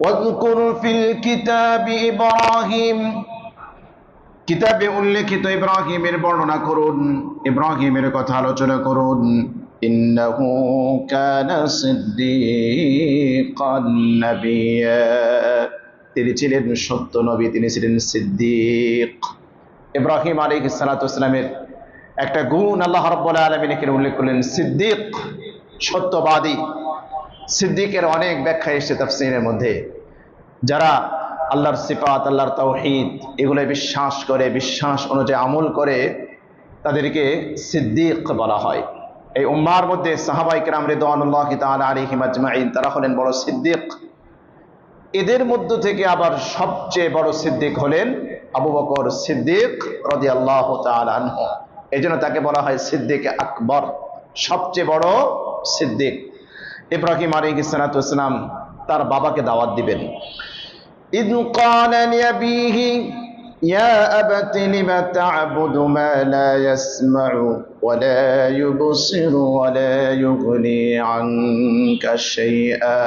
ওয়াযকুর feel কিতাবি Ibrahim, কিতাবে উল্লেখিত ইব্রাহিমের বর্ণনা করুন, ইব্রাহিমের কথা আলোচনা করুন। ইন্নাহু কানা সিদ্দীকান নাবিয়্যা, তিনি ছিলেন সত্য নবী, তিনি ছিলেন সিদ্দীক। ইব্রাহিম আলাইহিস সালাতু ওয়াস সালামের একটা গুণ আল্লাহ রাব্বুল আলামিন এখানে উল্লেখ করলেন, সিদ্দীক, সত্যবাদী। সিদ্দীকের অনেক ব্যাখ্যা এসেছে তাফসীরের মধ্যে। যারা আল্লাহর সিফাত, আল্লাহর তাওহীদ এগুলো বিশ্বাস করে, বিশ্বাস অনুযায়ী আমল করে, তাদেরকে সিদ্দীক বলা হয়। এই উম্মার মধ্যে সাহাবায়ে কেরাম রিদওয়ানুল্লাহি তাআলা আলাইহিম আজমাইন, তারা হলেন বড় সিদ্দীক। এদের মধ্য থেকে আবার সবচেয়ে বড় সিদ্দীক হলেন আবু বকর সিদ্দীক রাদিয়াল্লাহু তাআলা আনহু। এজন্য তাকে বলা হয় সিদ্দীক আকবর, সবচেয়ে বড় সিদ্দীক। ইব্রাহিম আলাইহিস সালাতু ওয়াস সালাম তার বাবাকে দাওয়াত দিবেন। إذ قال لأبيه يا أبت لم تعبد ما لا يسمع ولا يبصر ولا يغني عنك شيئا।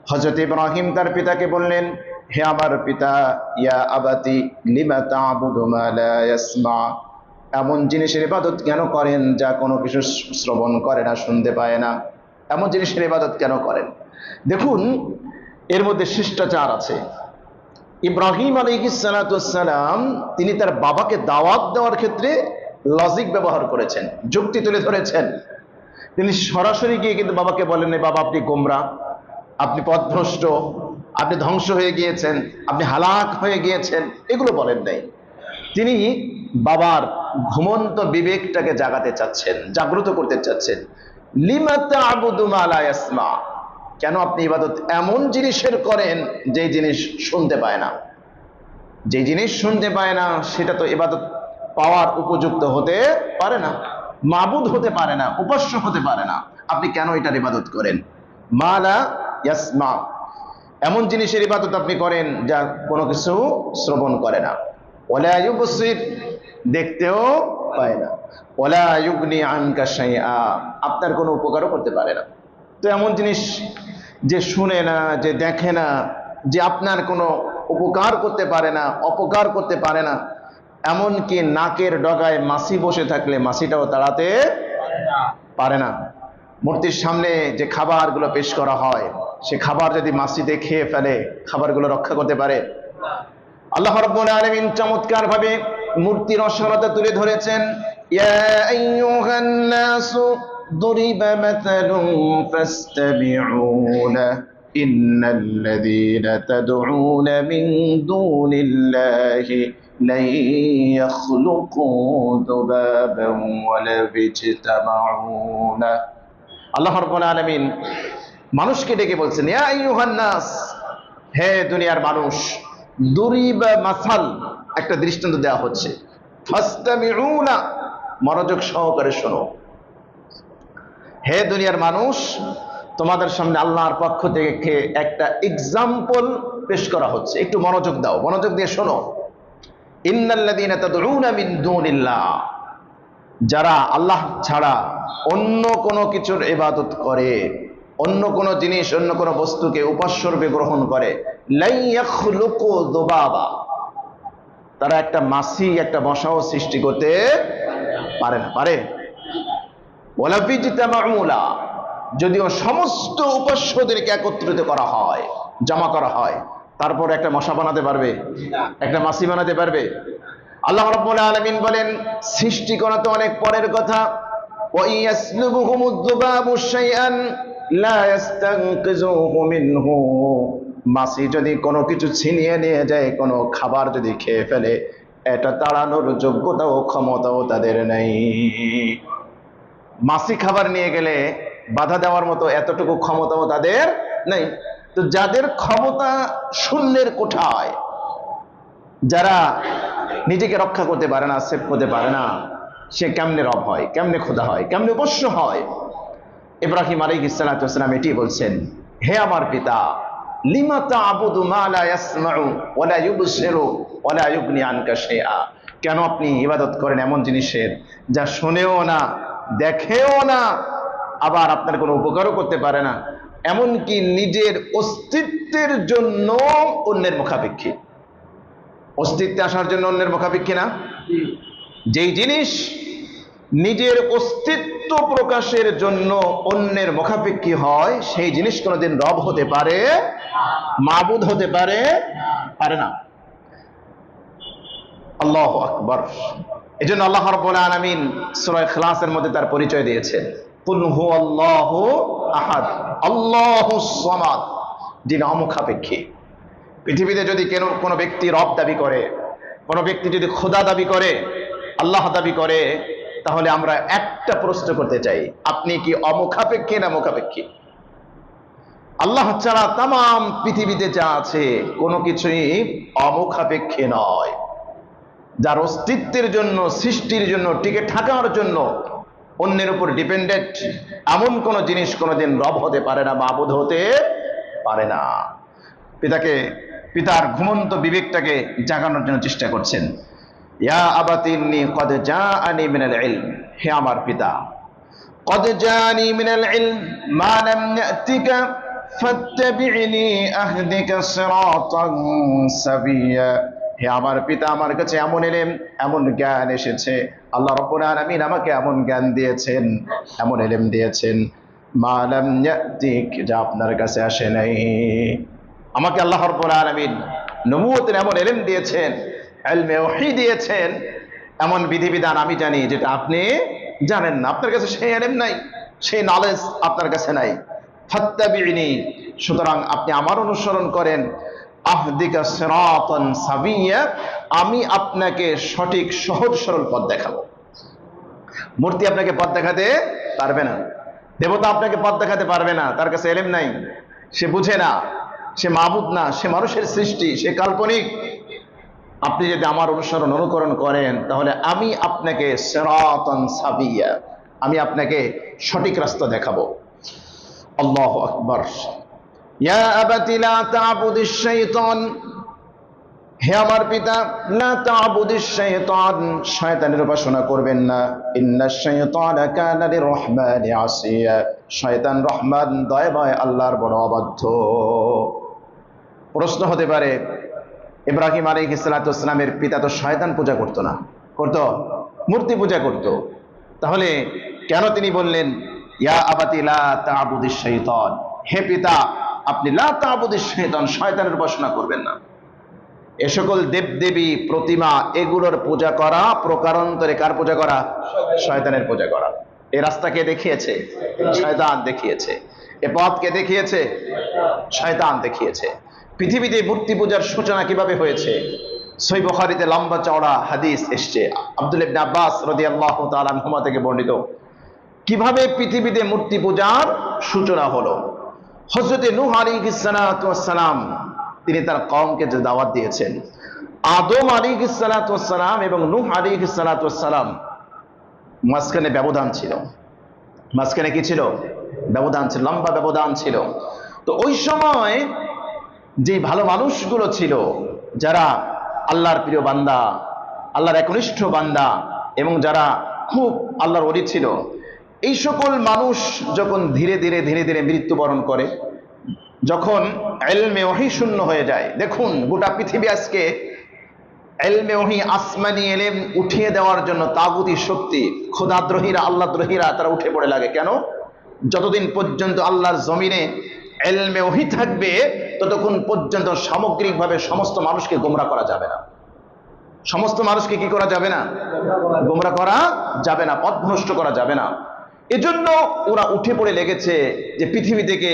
হযরত ইব্রাহিম তার পিতাকে বললেন, হে আমার পিতা, ইয়া আবাতি লিমা তা'বুদু মা লা ইয়াসমা, এমন জিনিসের ইবাদত কেন করেন যা কোনো কিছু শ্রবণ করে না, শুনতে পায় না? এমন জিনিসের ইবাদত কেন করেন? দেখুন, এর মধ্যে শিষ্টাচার আছে। ইব্রাহিম আলাইহিস সালাতু ওয়াস সালাম তিনি তার বাবাকে দাওয়াত দেওয়ার ক্ষেত্রে লজিক ব্যবহার করেছেন, যুক্তি তুলে ধরেছেন। তিনি সরাসরি গিয়ে কিন্তু বাবাকে বলেন, বাবা আপনি গোমরা, আপনি পথভ্রষ্ট, আপনি ধ্বংস হয়ে গিয়েছেন, আপনি হালাক হয়ে গিয়েছেন, এগুলো বলেন নাই। তিনি বাবার ঘুমন্ত বিবেকটাকে জাগাতে চাচ্ছেন, জাগ্রত করতে চাচ্ছেন। লিমা তা'বুদু মা লা ইয়াসমা, কেন আপনি ইবাদত এমন জিনিসের করেন যে জিনিস শুনতে পায় না? যে জিনিস শুনতে পায় না সেটা তো ইবাদত পাওয়ার উপযুক্ত হতে পারে না, মাবুদ হতে পারে না, উপাস্য হতে পারে না। আপনি কেন এটার ইবাদত করেন? মা লা ইয়াসমা, এমন জিনিসের ইবাদত আপনি করেন যা কোনো কিছু শ্রবণ করে না। ওয়ালা ইউবসির, দেখতেও পায় না। ওয়ালা ইউগনি আনকা শাইআ, আপনার কোনো উপকারও করতে পারে না। তো এমন জিনিস যে শুনে না, যে দেখে না, যে আপনার কোনো উপকার করতে পারে না, অপকার করতে পারে না, এমনকি নাকের ডগায় মাছি বসে থাকলে মাছিটাও তাড়াতে পারে না। মূর্তির সামনে যে খাবারগুলো পেশ করা হয়, সে খাবার যদি মাছিতে খেয়ে ফেলে, খাবারগুলো রক্ষা করতে পারে? আল্লাহ রাব্বুল আলামিন চমৎকার ভাবে মূর্তির অসারতা তুলে ধরেছেন। ইয়া আইয়ুহান নাসু দুরিবা মাতালুন ফাসতামিউ লাহু ইন্নাল্লাযীনা তাদউনা মিন দুনিল্লাহি লা ইয়াখলুকু যুবাবান ওয়ালা ইজতামাউ লাহু। আল্লাহ রাব্বুল আলামিন মানুষকে ডেকে বলছেন, ইয়া আইয়ুহান নাস, হে দুনিয়ার মানুষ, দুরিবা মাসাল, একটা দৃষ্টান্ত দেওয়া হচ্ছে। ফাসতামিউনা, মনোযোগ সহকারে শোনো। হে দুনিয়ার মানুষ, তোমাদের সামনে আল্লাহর পক্ষ থেকে একটা এক্সাম্পল পেশ করা হচ্ছে, একটু মনোযোগ দাও, মনোযোগ দিয়ে শোনো। ইন্নাল্লাযীনা তাদউনা মিন দুনিল্লাহ, যারা আল্লাহ ছাড়া অন্য কোনো কিছুর ইবাদত করে, অন্য কোনো জিনিস, অন্য কোনো বস্তুকে উপাস্যরূপে গ্রহণ করে, লা ইয়াখলুকু যুবাবা, তারা একটা মাছি, একটা মশাও সৃষ্টি করতে পারে না। পারে? ওয়ালা ইজতামাউ লাহু, যদিও সমস্ত উপাস্যদেরকে একত্রিত করা হয়, জমা করা হয়, তারপর একটা মশা বানাতে পারবে? একটা মাছি বানাতে পারবে? আল্লাহ রাব্বুল আলামিন বলেন, সৃষ্টি করা তো অনেক পরের কথা। ওয়া ইয়াসলুবুহুমুয যুবাবু শাইআন লা ইস্তানকিযুহু মিনহু, মাছি যদি কোনো কিছু ছিনিয়ে নিয়ে যায়, কোনো খাবার যদি খেয়ে ফেলে, এটা তাড়ানোর যোগ্যতা ও ক্ষমতাও তাদের নেই। মাছি খাবার নিয়ে গেলে বাধা দেওয়ার মতো এতটুকু ক্ষমতাও তাদের নেই। তো যাদের ক্ষমতা শূন্যের কোঠায়, যারা নিজেকে রক্ষা করতে পারে না, সেভ করতে পারে না, সে কেমনে রব হয়, কেমনে খোদা হয়, কেমনে উপাস্য হয়? ইব্রাহিম আলাইহিস সালাতু ওয়াস সালাম এটি বলছেন, হে আমার পিতা, লিমা তা'বুদু মা লা ইয়াসমাউ ওয়া লা ইউবসিরু ওয়া লা ইউগনি আনকা শাইআ, কেন আপনি ইবাদত করেন এমন জিনিসের যা শোনেও না, দেখেও না, আবার আপনার কোনো উপকারও করতে পারে না? এমনকি নিজের অস্তিত্বের জন্য অন্যের মুখাপেক্ষী। অস্তিত্বে আসার জন্য অন্যের মুখাপেক্ষী না? যেই জিনিস নিজের অস্তিত্ব প্রকাশের জন্য অন্যের মুখাপেক্ষী হয়, সেই জিনিস কোনোদিন রব হতে পারে, মাবুদ হতে পারে না। আল্লাহু আকবার। এজন্য আল্লাহ রাব্বুল আলামিন সূরা ইখলাসের মধ্যে তার পরিচয় দিয়েছেন, কুল হুয়াল্লাহু আহাদ আল্লাহুস সামাদ, যিনি অমুখাপেক্ষী। পৃথিবীতে যদি কোনো ব্যক্তি রব দাবি করে, কোনো ব্যক্তি যদি খোদা দাবি করে, আল্লাহ দাবি করে, তাহলে আমরা একটা প্রশ্ন করতে চাই, আপনি কি অমুখাপেক্ষী না মুখাপেক্ষী? আল্লাহ ছাড়া তাম পৃথিবীতে যা আছে কোনো কিছুই অমুখাপেক্ষী নয়। যার অস্তিত্বের জন্য, সৃষ্টির জন্য, টিকে থাকার জন্য অন্যের উপর ডিপেন্ডেন্ট, এমন কোন জিনিস কোনোদিন রব হতে পারে না, মাবুদ হতে পারে না। পিতার ঘুমন্ত বিবেকটাকে জাগানোর জন্য চেষ্টা করছেন। ইয়া আবাতি ইন্নী ক্বাদ জাআনি মিনাল ইলম, হে আমার পিতা, ক্বাদ জাআনি মিনাল ইলম মা লাম ইয়াতিকা ফাত্তাবি'নি আহদিকা সিরাতান সাবিয়্যা। হে আমার পিতা, আমার কাছে এমন ইলম, এমন জ্ঞান এসেছে, আল্লাহ রাব্বুল আলামিন আমাকে এমন জ্ঞান দিয়েছেন, এমন ইলম দিয়েছেন, মা লাম ইয়াতিক, যা আপনার কাছে আসে নাই। আমাকে আল্লাহ রাব্বুল আলামিন নবুয়তের এমন ইলম দিয়েছেন, ইলমে ওহী দিয়েছেন, এমন বিধিবিধান আমি জানি যেটা আপনি জানেন না। আপনার কাছে সেই ইলম নাই, সেই নলেজ আপনার কাছে নাই। ফাত্তাবি'নি, সুতরাং আপনি আমার অনুসরণ করেন। আহদিকা সিরাতান সাবিয়্যা, আমি আপনাকে সঠিক সহজ সরল পথ দেখাবো। মূর্তি আপনাকে পথ দেখাতে পারবে না, দেবতা আপনাকে পথ দেখাতে পারবে না, তার কাছে ইলম নাই, সে বুঝে না, সে মাবুদ না, সে মানুষের সৃষ্টি, সে কাল্পনিক। আপনি যদি আমার অনুকরণ করেন, তাহলে আমি আপনাকে সিরাতান সাবিয়্যা, আমি আপনাকে সঠিক রাস্তা দেখাবো। আল্লাহু আকবার। ইয়া আবাতি লা তা'বুদিশ শাইতান, হে আমার পিতা, লা তা'বুদিশ শাইতান, শয়তানের উপাসনা করবেন না। ইন্নাশ শাইতানা কানা লির-রাহমানি আসিয়া, শয়তান রহমান দয়াময় আল্লাহর বড় অবাধ্য। প্রশ্ন হতে পারে, ইব্রাহিম আলাইহিস সালাতু ওয়াস সালামের পিতা তো শয়তান পূজা করতো না, করতো? মূর্তি পূজা করতো। তাহলে কেন তিনি বললেন ইয়া আবাতি লা তা'বুদিশ শাইতান, হে পিতা, আপনি লা তা'বুদিশ শাইতান, শয়তানের উপাসনা করবেন না। এ সকল দেবদেবী প্রতিমা, এগুলোর পূজা করা প্রকারান্তরে কার পূজা করা? শয়তানের পূজা করা। এই রাস্তা কে দেখিয়েছে? শয়তান দেখিয়েছে। এ পথ কে দেখিয়েছে? শয়তান দেখিয়েছে। পৃথিবীতে মূর্তি পূজার সূচনা কিভাবে হয়েছে? সহিহ বুখারীতে লম্বা চওড়া হাদিস এসছে, আব্দুল্লাহ ইবনে আব্বাস রাদিয়াল্লাহু তাআলা আনহুমা থেকে বর্ণিত, কিভাবে পৃথিবীতে মূর্তি পূজার সূচনা হলো। হযরত নূহ আলাইহিস সালাতু ওয়াস সালাম, তিনি তার কওমকে যে দাওয়াত দিয়েছেন, আদম আলাইহিস সালাতু ওয়াস সালাম এবং নূহ আলাইহিস সালাতু ওয়াস সালাম, মাঝখানে ব্যবধান ছিল। মাঝখানে কি ছিল? ব্যবধান ছিল, লম্বা ব্যবধান ছিল। তো ওই সময় যে ভালো মানুষগুলো ছিল, যারা আল্লাহর প্রিয় বান্দা, আল্লাহর একনিষ্ঠ বান্দা, এবং যারা খুব আল্লাহর ওলি ছিল, এই সকল মানুষ যখন ধীরে ধীরে ধীরে ধীরে মৃত্যুবরণ করে, যখন ইলমে ওহী শূন্য হয়ে যায়, দেখুন গোটা পৃথিবী আজকে ইলমে ওহী, আসমানি ইলম উঠিয়ে দেওয়ার জন্য তাগুতি শক্তি, খোদাদ্রোহীরা, আল্লাহদ্রোহীরা তারা উঠে পড়ে লাগে। কেন? যতদিন পর্যন্ত আল্লাহর জমিনে ইলমে ওহী থাকবে, ততক্ষণ পর্যন্ত সামগ্রিকভাবে সমস্ত মানুষকে গোমরা করা যাবে না। সমস্ত মানুষকে কি করা যাবে না? গোমরা করা যাবে না, পথভ্রষ্ট করা যাবে না। এজন্য ওরা উঠে পড়ে লেগেছে যে পৃথিবী থেকে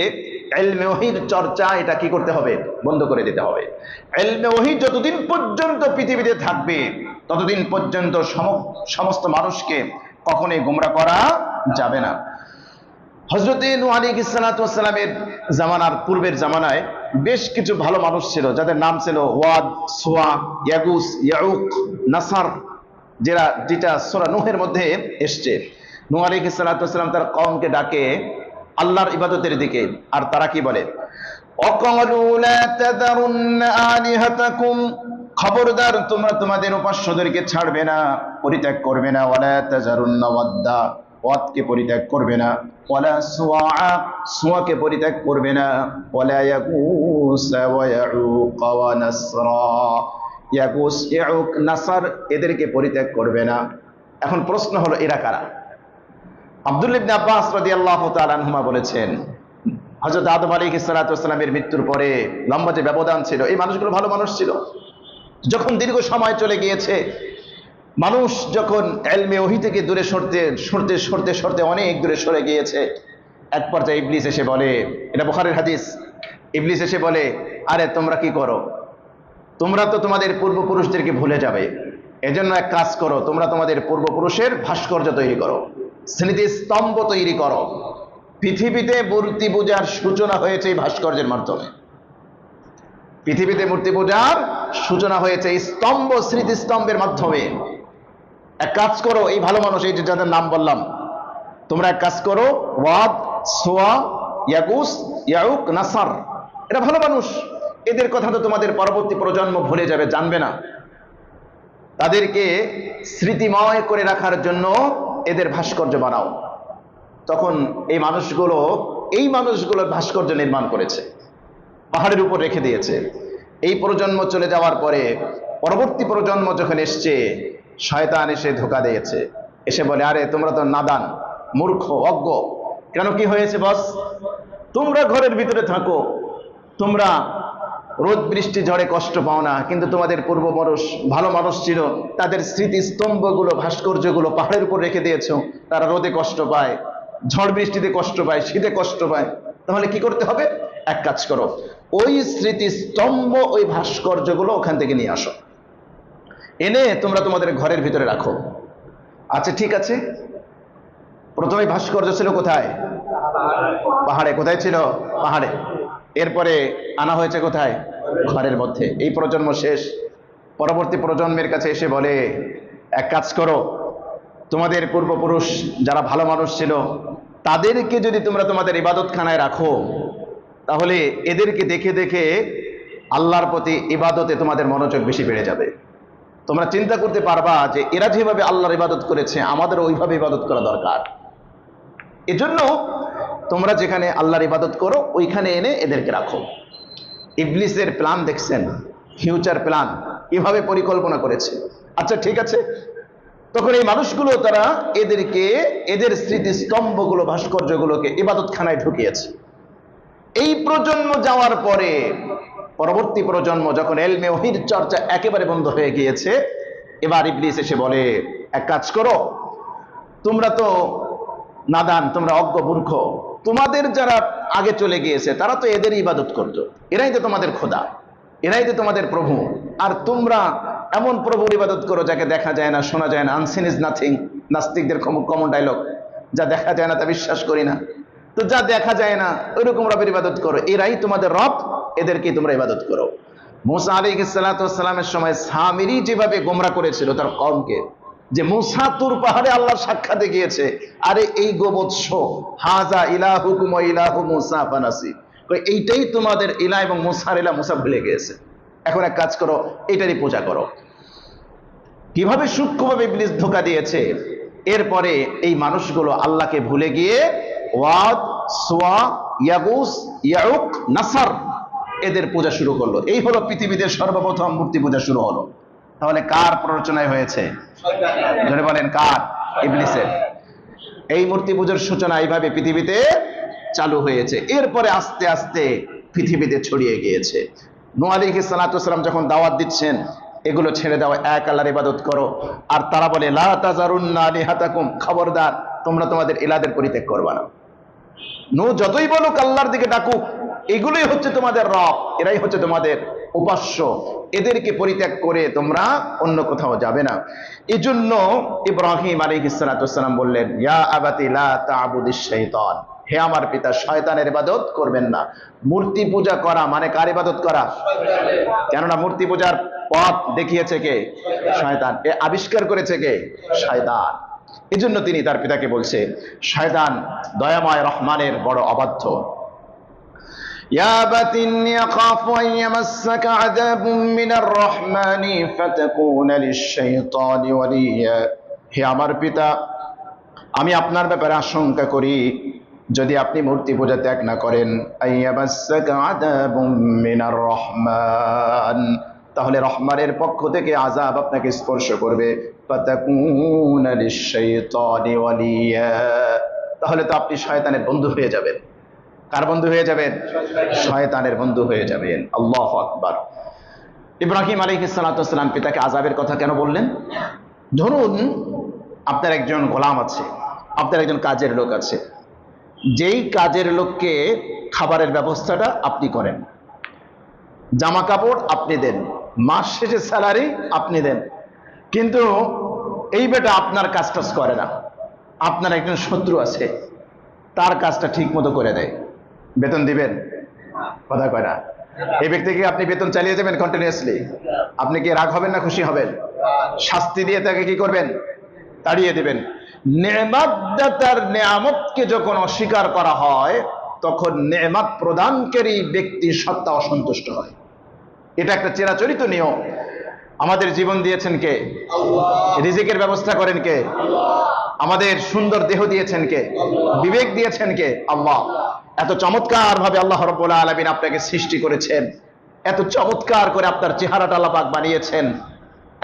ইলমে ওহীর চর্চা, এটা কি করতে হবে? বন্ধ করে দিতে হবে। ইলমে ওহী যতদিন পর্যন্ত পৃথিবীতে থাকবে, ততদিন পর্যন্ত সমস্ত মানুষকে কখনোই গোমরা করা যাবে না। হযরত নূহ আলাইহিস সালাতু ওয়াস সালামের জামানার পূর্বের জামানায় বেশ কিছু ভালো মানুষ ছিল, যাদের নাম ছিল ওয়াদ, সুয়া, ইয়াগুস, ইয়াউক, নাসার, যেটা সূরা নূহের মধ্যে এসছে। নূহ আলাইহিস সালাতু ওয়াস সালাম তার কওমকে ডাকে আল্লাহর ইবাদতের দিকে, আর তারা কি বলে? অকালু লা তাযারুন্না আলিহাতাকুম, খবরদার তোমরা তোমাদের উপাস্যদেরকে ছাড়বে না, পরিত্যাগ করবে না। ওয়ালা তাযারুন্না ওয়াদ্দা, ওয়াদকে পরিত্যাগ করবে না, ওয়ালা সুআ সুআকে পরিত্যাগ করবে না, ওয়ালা ইয়াগুস ওয়া ইয়াউক ওয়া নাসরা ইয়াগুস ইয়াউক নাসর এদেরকে পরিত্যাগ করবে না। এখন প্রশ্ন হলো এরা কারা? আব্দুল্লাহ ইবনে আব্বাস রাদিয়াল্লাহু তাআলা আনহুমা বলেছেন, হযরত আদম আলাইহিস সালাতু ওয়াস সালামের মৃত্যুর পরে লম্বা যে ব্যবধান ছিল, এই মানুষগুলো ভালো মানুষ ছিল। যখন দীর্ঘ সময় চলে গিয়েছে, মানুষ যখন ইলমে ওহী থেকে দূরে সরতে অনেক দূরে সরে গিয়েছে, এক পর্যায়ে ইবলিস এসে বলে, এটা বুখারীর হাদিস, ইবলিস এসে বলে, আরে তোমরা কি করো? তোমরা তো তোমাদের পূর্বপুরুষদেরকে ভুলে যাবে, এজন্য এক কাজ করো, তোমরা তোমাদের পূর্বপুরুষের ভাস্কর্য তৈরি করো, স্মৃতিস্তম্ভ তৈরি করো। পৃথিবীতে মূর্তি পূজার সূচনা হয়েছে এই ভাস্কর্যের মাধ্যমে। পৃথিবীতে মূর্তি পূজার সূচনা হয়েছে এই স্তম্ভ, স্মৃতিস্তম্ভের মাধ্যমে। এক কাজ করো, এই ভালো মানুষ, এই যে যাদের নাম বললাম, তোমরা এক কাজ করো, ওয়াদ, সুয়া, ইয়াগুস, ইয়াউক, নাসর, এরা ভালো মানুষ, এদের কথা তো তোমাদের পরবর্তী প্রজন্ম ভুলে যাবে, জানবে না। তাদেরকে স্মৃতিময় করে রাখার জন্য এদের ভাস্কর্য বানাও। তখন এই মানুষগুলো ভাস্কর্য নির্মাণ করেছে, পাহাড়ের উপর রেখে দিয়েছে। এই প্রজন্ম চলে যাওয়ার পরে পরবর্তী প্রজন্ম যখন এসছে, শয়তান এসে ধোঁকা দিয়েছে, এসে বলে, আরে তোমরা তো নাদান, মূর্খ, অজ্ঞ। কেন, কি হয়েছে বস? তোমরা ঘরের ভিতরে থাকো, তোমরা রোদ বৃষ্টি ঝড়ে কষ্ট পাও না, কিন্তু তোমাদের পূর্বপুরুষ ভালো মানুষ ছিল, তাদের স্মৃতিস্তম্ভগুলো, ভাস্কর্যগুলো পাহাড়ের উপর রেখে দিয়েছ, তারা রোদে কষ্ট পায়, ঝড় বৃষ্টিতে কষ্ট পায়, শীতে কষ্ট পায়। তাহলে কি করতে হবে? এক কাজ করো, ওই স্মৃতিস্তম্ভ, ওই ভাস্কর্যগুলো ওখান থেকে নিয়ে আসো, এনে তোমরা তোমাদের ঘরের ভিতরে রাখো। আচ্ছা ঠিক আছে। প্রথমে ভাস্কর্য ছিল কোথায়? পাহাড়ে। কোথায় ছিল? পাহাড়ে। এরপরে আনা হয়েছে কোথায়? ঘরের মধ্যে। এই প্রজন্ম শেষ। পরবর্তী প্রজন্মের কাছে এসে বলে, এক কাজ করো, তোমাদের পূর্বপুরুষ যারা ভালো মানুষ ছিল, তাদেরকে যদি তোমরা তোমাদের ইবাদতখানায় রাখো, তাহলে এদেরকে দেখে দেখে আল্লাহর প্রতি ইবাদতে তোমাদের মনোযোগ বেশি বেড়ে যাবে। তোমরা চিন্তা করতে পারবা যে এরা যেভাবে আল্লাহর ইবাদত করেছে, আমাদের ওইভাবে ইবাদত করা দরকার। এজন্য তোমরা যেখানে আল্লাহর ইবাদত করো, ওইখানে এনে এদেরকে রাখো। ইবলিসের প্ল্যান দেখছেন, ফিউচার প্ল্যান, এভাবে পরিকল্পনা করেছে। আচ্ছা ঠিক আছে। তখন এই মানুষগুলো, তারা এদের স্মৃতিস্তম্ভগুলো, ভাস্কর্যগুলোকে ইবাদতখানায় ঢুকিয়েছে। এই প্রজন্ম যাওয়ার পরে পরবর্তী প্রজন্ম যখন ইলমে ওহীর চর্চা একেবারে বন্ধ হয়ে গিয়েছে, এবার ইবলিস এসে বলে, এক কাজ করো, তোমরা তো নাদান, তোমরা অজ্ঞ, মূর্খ, তোমাদের যারা আগে চলে গিয়েছে তারা তো এদেরই ইবাদত করতো, এরাই তো তোমাদের খোদা, এরাই তো তোমাদের প্রভু। আর তোমরা এমন প্রভুর ইবাদত করো যাকে দেখা যায় না, শোনা যায় না। আনসিন ইজ নাথিং, নাস্তিকদের কমন ডায়লগ, যা দেখা যায় না তা বিশ্বাস করি না। তো যা দেখা যায় না ওইরকম রবের ইবাদত করো, এরাই তোমাদের রব, এদেরকে তোমরা ইবাদত করো। মুসা আলাইহিস সালাতু ওয়াস সালামের সময় সামিরী যেভাবে গোমরা করেছিল তার কওমকে, যে মুসা তুর পাহাড়ে আল্লাহর সাক্ষাতে গিয়েছে, আরে এই গোবৎস, হাজা ইলাহুকুম ওয়া ইলাহু মুসা ফানাসি, এইটাই তোমাদের ইলাহ এবং মুসার ইলাহ, মুসা ভুলে গিয়েছে, এখন এক কাজ করো, এইটারই পূজা করো। কিভাবে সূক্ষ্মভাবে ইবলিস ধোঁকা দিয়েছে। এরপরে এই মানুষগুলো আল্লাহকে ভুলে গিয়ে ওয়াদ, সুয়া, ইয়াগুস, ইয়াউক, নাসর এদের পূজা শুরু করলো। এই হলো পৃথিবীতে সর্বপ্রথম মূর্তি পূজা শুরু হলো। তাহলে কার প্ররোচনায় হয়েছে? জোরে বলেন, কার? ইবলিসের। এই মূর্তি পূজার সূচনা এইভাবে পৃথিবীতে চালু হয়েছে। এরপরে আস্তে আস্তে পৃথিবীতে ছড়িয়ে গিয়েছে। নূহ আলাইহিস সালাতু ওয়াস সালাম যখন দাওয়াত দিচ্ছেন, এগুলো ছেড়ে দাও, এক আল্লাহর ইবাদত করো। আর তারা বলে, লা তাজারুন্না আলিহাতাকুম, খবরদার তোমরা তোমাদের ইলাহদের পরিত্যাগ করবা না। নূহ যতই বলুক, আল্লাহর দিকে ডাকুক, এগুলোই হচ্ছে তোমাদের রব, এরাই হচ্ছে তোমাদের উপাস্য, এদেরকে পরিত্যাগ করে তোমরা অন্য কোথাও যাবে না। এজন্য ইব্রাহিম আলাইহিস সালাতু ওয়াস সালাম বললেন, ইয়া আবাতি লা তা'বুদিশ শাইতান, হে আমার পিতা, শয়তানের ইবাদত করবেন না। মূর্তি পূজা করা মানে কার ইবাদত করা? কেননা মূর্তি পূজার পথ দেখিয়েছে কে? শয়তান। এ আবিষ্কার করেছে কে? শয়তান। এজন্য তিনি তার পিতাকে বলছে, শয়তান দয়াময় রহমানের বড় অবাধ্য। ইয়া আবাতি ইন্নী আখাফু আন ইয়ামাসসাকা আযাবুম মিনার রাহমানি ফাতাকুনা লিশ-শাইতানি ওয়ালিয়া, হে আমার পিতা, আমি আপনার ব্যাপারে আশঙ্কা করি যদি আপনি মূর্তি পূজা ত্যাগ না করেন আইয়ামাসসাকা আযাবুম মিনার রহমান, তাহলে রহমানের পক্ষ থেকে আযাব আপনাকে স্পর্শ করবে। ফাতাকুনা লিশ-শাইতানি ওয়ালিয়া, তাহলে তো আপনি শয়তানের বন্ধু হয়ে যাবেন। কার বন্ধু হয়ে যাবেন? শয়তানের বন্ধু হয়ে যাবেন। আল্লাহু আকবার। ইব্রাহিম আলাইহিস সালাতু ওয়াস সালাম পিতাকে আযাবের কথা কেন বললেন? ধরুন আপনার একজন গোলাম আছে, আপনার একজন কাজের লোক আছে, যেই কাজের লোককে খাবারের ব্যবস্থাটা আপনি করেন, জামা কাপড় আপনি দেন, মাস শেষে স্যালারি আপনি দেন, কিন্তু এই বেটা আপনার কাজটা করে না। আপনার একজন শত্রু আছে, তার কাজটা ঠিক মতো করে দেয়, বেতন দিবেন? কথা কয় না। এই ব্যক্তিকে আপনি বেতন চালিয়ে যাবেন কন্টিনিউয়াসলি, আপনি কি রাগ হবেন না খুশি হবেন? শাস্তি দিয়ে তাকে কি করবেন? তাড়িয়ে দিবেন। নেয়ামতদাতার নেয়ামতকে যখন অস্বীকার করা হয় তখন নেয়ামত প্রদানকারী ব্যক্তি সত্তা অসন্তুষ্ট হয়। এটা একটা চিরাচরিত নিয়ম। আমাদের জীবন দিয়েছেন কে? আল্লাহ। রিজিকের ব্যবস্থা করেন কে? আল্লাহ। আমাদের সুন্দর দেহ দিয়েছেন কে? আল্লাহ। বিবেক দিয়েছেন কে? আল্লাহ। এত চমৎকার ভাবে আল্লাহ রাব্বুল আলামিন আপনাকে সৃষ্টি করেছেন, এত চমৎকার করে আপনার চেহারাটা আল্লাহ পাক বানিয়েছেন,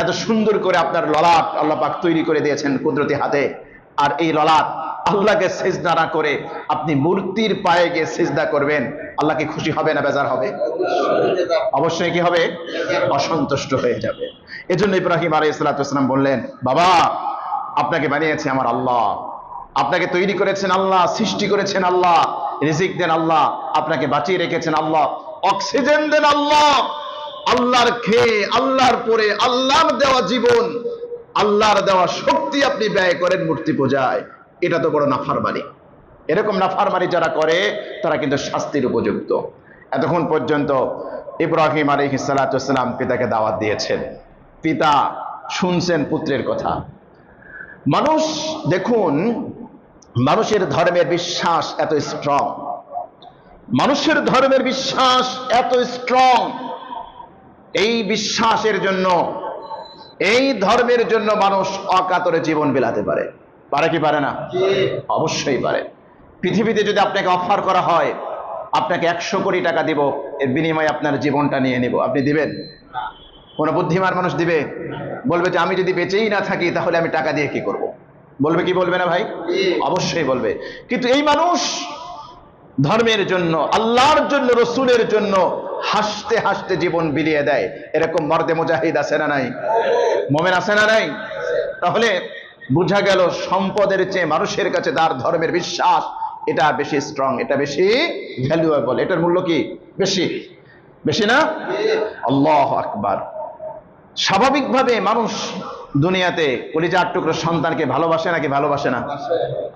এত সুন্দর করে আপনার ললাট আল্লাহ পাক তৈরি করে দিয়েছেন কুদরতি হাতে। আর এই ললাট আল্লাহকে সিজদা না করে আপনি মূর্তির পায়ে গিয়ে সিজদা করবেন, আল্লাহ কি খুশি হবে না বেজার হবে? অবশ্যই কি হবে? অসন্তুষ্ট হয়ে যাবে। এজন্য ইব্রাহিম আলাইহিস সালাতু ওয়াস সালাম বললেন, বাবা আপনাকে বানিয়েছে আমার আল্লাহ, আপনাকে তৈরি করেছেন আল্লাহ, সৃষ্টি করেছেন আল্লাহ, রিজিক দেন আল্লাহ, আপনাকে বাঁচিয়ে রেখেছেন আল্লাহ, অক্সিজেন দেন আল্লাহ। আল্লাহর খেয়ে, আল্লাহর পরে, আল্লাহর দেওয়া জীবন, আল্লাহর দেওয়া শক্তি আপনি ব্যয় করেন মূর্তি পূজায়, এটা তো বড় নাফরমানি। এরকম নাফরমানি যারা করে তারা কিন্তু শাস্তির উপযুক্ত। এতক্ষণ পর্যন্ত ইব্রাহিম আলাইহিস সালাতু ওয়াস সালাম পিতাকে দাওয়াত দিয়েছেন, পিতা শুনছেন পুত্রের কথা। মানুষ দেখুন, মানুষের ধর্মের বিশ্বাস এত স্ট্রং, মানুষের ধর্মের বিশ্বাস এত স্ট্রং, এই বিশ্বাসের জন্য, এই ধর্মের জন্য মানুষ অকাতরে জীবন বিলাতে পারে। পারে কি পারে না? অবশ্যই পারে। পৃথিবীতে যদি আপনাকে অফার করা হয়, আপনাকে 100 কোটি টাকা দিব, এর বিনিময়ে আপনার জীবনটা নিয়ে নিব, আপনি দিবেন? কোন বুদ্ধিমান মানুষ দিবে? বলবে যে আমি যদি বেঁচেই না থাকি তাহলে আমি টাকা দিয়ে কি করব? বলবে কি বলবে না ভাই? অবশ্যই বলবে। কিন্তু এই মানুষ ধর্মের জন্য, আল্লাহর জন্য, রসুলের জন্য হাসতে হাসতে জীবন বিলিয়ে দেয়। এরকম মর্দে মুজাহিদ আছে না নাই? মোমেন আছে না নাই? তাহলে বোঝা গেল সম্পদের চেয়ে মানুষের কাছে তার ধর্মের বিশ্বাস এটা বেশি স্ট্রং, এটা বেশি ভ্যালুয়েবল, এটার মূল্য কি বেশি? বেশি না? আল্লাহু আকবার। স্বাভাবিকভাবে মানুষ দুনিয়াতে কলিজার টুকরো সন্তানকে ভালোবাসে নাকি ভালোবাসে না?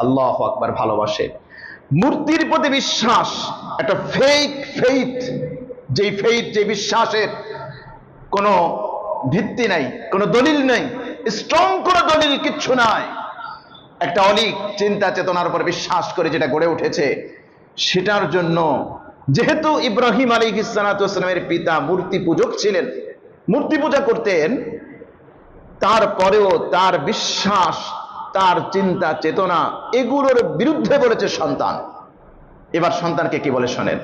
আল্লাহু আকবার, ভালোবাসে। মূর্তির প্রতি বিশ্বাস একটা ফেক ফেইথ, যেই ফেইথ, যে বিশ্বাসের কোনো ভিত্তি নাই, কোনো দলিল নাই, স্ট্রং কোনো দলিল কিচ্ছু নাই, একটা অলীক চিন্তা চেতনার উপর বিশ্বাস করে যেটা গড়ে উঠেছে, সেটার জন্য যেহেতু ইব্রাহিম আলাইহিস সালাতু ওয়াস সালামের পিতা মূর্তি পূজক ছিলেন, মূর্তি পূজা করতেন, তারপরেও তার বিশ্বাস, তার চিন্তা চেতনা এগুলোর বিরুদ্ধে বলেছে সন্তান। এবার সন্তানকে কি বলে শোনেন,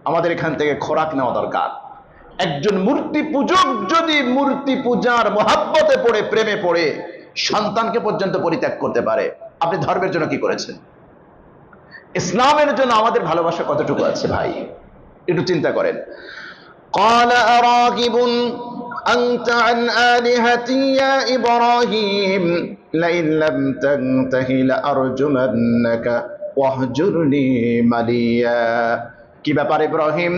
আমাদের এখান থেকে খোরাক নেওয়া দরকার। একজন মূর্তি পূজক যদি মূর্তি পূজার মহাব্বতে পড়ে, প্রেমে পড়ে সন্তানকে পর্যন্ত পরিত্যাগ করতে পারে, আপনি ধর্মের জন্য কি করেছেন? ইসলামের জন্য আমাদের ভালোবাসা কতটুকু আছে ভাই, একটু চিন্তা করেন। قال أراغب أنت عن آلهتي يا إبراهيم لئن لم تنته لأرجمنك واهجرني مليا। কি ব্যাপার ইব্রাহিম?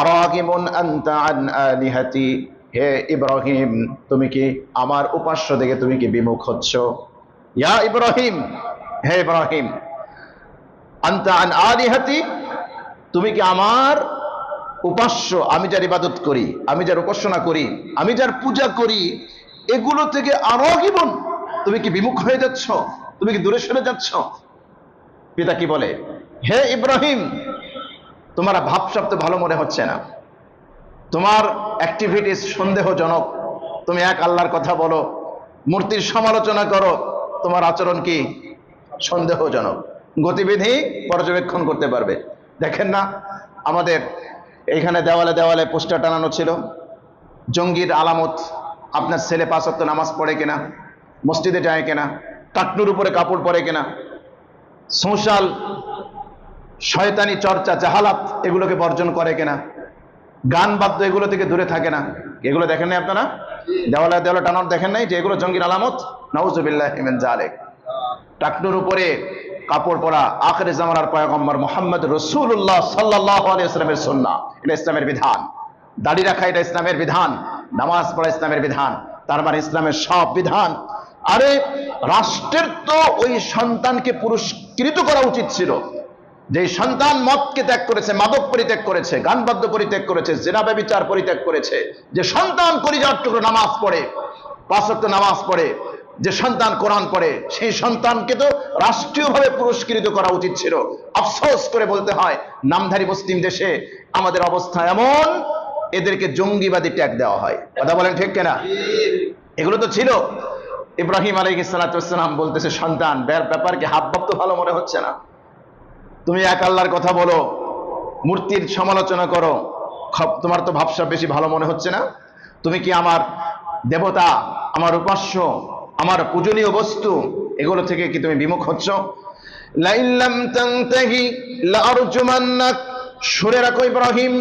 আরাগিবুন আনতা আন আলিহাতি, হে ইব্রাহিম তুমি কি আমার উপাস্য থেকে তুমি কি বিমুখ হচ্ছ? ইয়া ইব্রাহিম, হে ইব্রাহিম, আনতা আন আলিহাতি, তুমি কি আমার উপাস্য, আমি যার ইবাদত করি, আমি যার উপাসনা করি, আমি যার পূজা করি, এগুলো থেকে আরাগিবুন, তুমি কি বিমুখ হয়ে যাচ্ছ, তুমি কি দূরে সরে যাচ্ছ? পিতা কি বলে, হে ইব্রাহিম তোমার ভাবসাব তো ভালো মনে হচ্ছে না, তোমার অ্যাক্টিভিটিস সন্দেহজনক, তুমি এক আল্লাহর কথা বলো, মূর্তির সমালোচনা করো, তোমার আচরণ কি সন্দেহজনক গতিবিধি পর্যবেক্ষণ করতে পারবে। দেখেন না, আমাদের এইখানে দেওয়ালে দেওয়ালে পোস্টার টানানো ছিল, জঙ্গির আলামত। আপনার ছেলে 5 ওয়াক্ত নামাজ পড়ে কিনা, মসজিদে যায় কিনা, টাকনুর উপরে কাপড় পরে কিনা, সোশ্যাল শয়তানি চর্চা জাহালাত এগুলোকে বর্জন করে কিনা, গান বাদ্য এগুলো থেকে দূরে থাকে না। এগুলো দেখেন নাই আপনারা? দেওয়ালে দেওয়ালে টানানো দেখেন নাই যে এগুলো জঙ্গির আলামত? নাউজুবিল্লাহি মিন যালিক। টাকনুর উপরে কাপড় পরা আখির জামানার পয়গম্বর মুহাম্মদ রাসূলুল্লাহ সাল্লাল্লাহু আলাইহি ওয়াসাল্লামের সুন্নাহ, এটা ইসলামের বিধান। দাড়ি রাখা এটা ইসলামের বিধান, নামাজ পড়া ইসলামের বিধান। তার মানে ইসলামের সব বিধান। আরে রাষ্ট্রের তো ওই সন্তানকে পুরস্কৃত করা উচিত ছিল। যে সন্তান মদকে ত্যাগ করেছে, মাদক পরিত্যাগ করেছে, গান বাদ্য পরিত্যাগ করেছে, জিনা ব্যভিচার পরিত্যাগ করেছে, যে সন্তান কলিজার টুকরো নামাজ পড়ে, 5 ওয়াক্ত নামাজ পড়ে, যে সন্তান কোরআন পড়ে, সেই সন্তানকে তো রাষ্ট্রীয়ভাবে পুরস্কৃত করা উচিত ছিল। আফসোস করে বলতে হয়, নামধারী মুসলিম দেশে আমাদের অবস্থা এমন, এদেরকে জঙ্গিবাদী ট্যাগ দেওয়া হয়। কথা বলেন ঠিক কিনা? এগুলো তো ছিল। ইব্রাহিম আলাইহিস সালাম বলতেছে, সন্তান ব্যাপারকে হাব ভাব তো ভালো মনে হচ্ছে না, তুমি এক আল্লাহর কথা বলো, মূর্তির সমালোচনা করো, তোমার তো ভাবসা বেশি ভালো মনে হচ্ছে না? তুমি কি আমার দেবতা, আমার উপাস্য, আমার পূজনীয় বস্তু, এগুলো থেকে কি তুমি বিমুখ হচ্ছ? লাইল্লাম তানতাহি লাআরজুমান্নাক, শুনে রাখো ইব্রাহিম,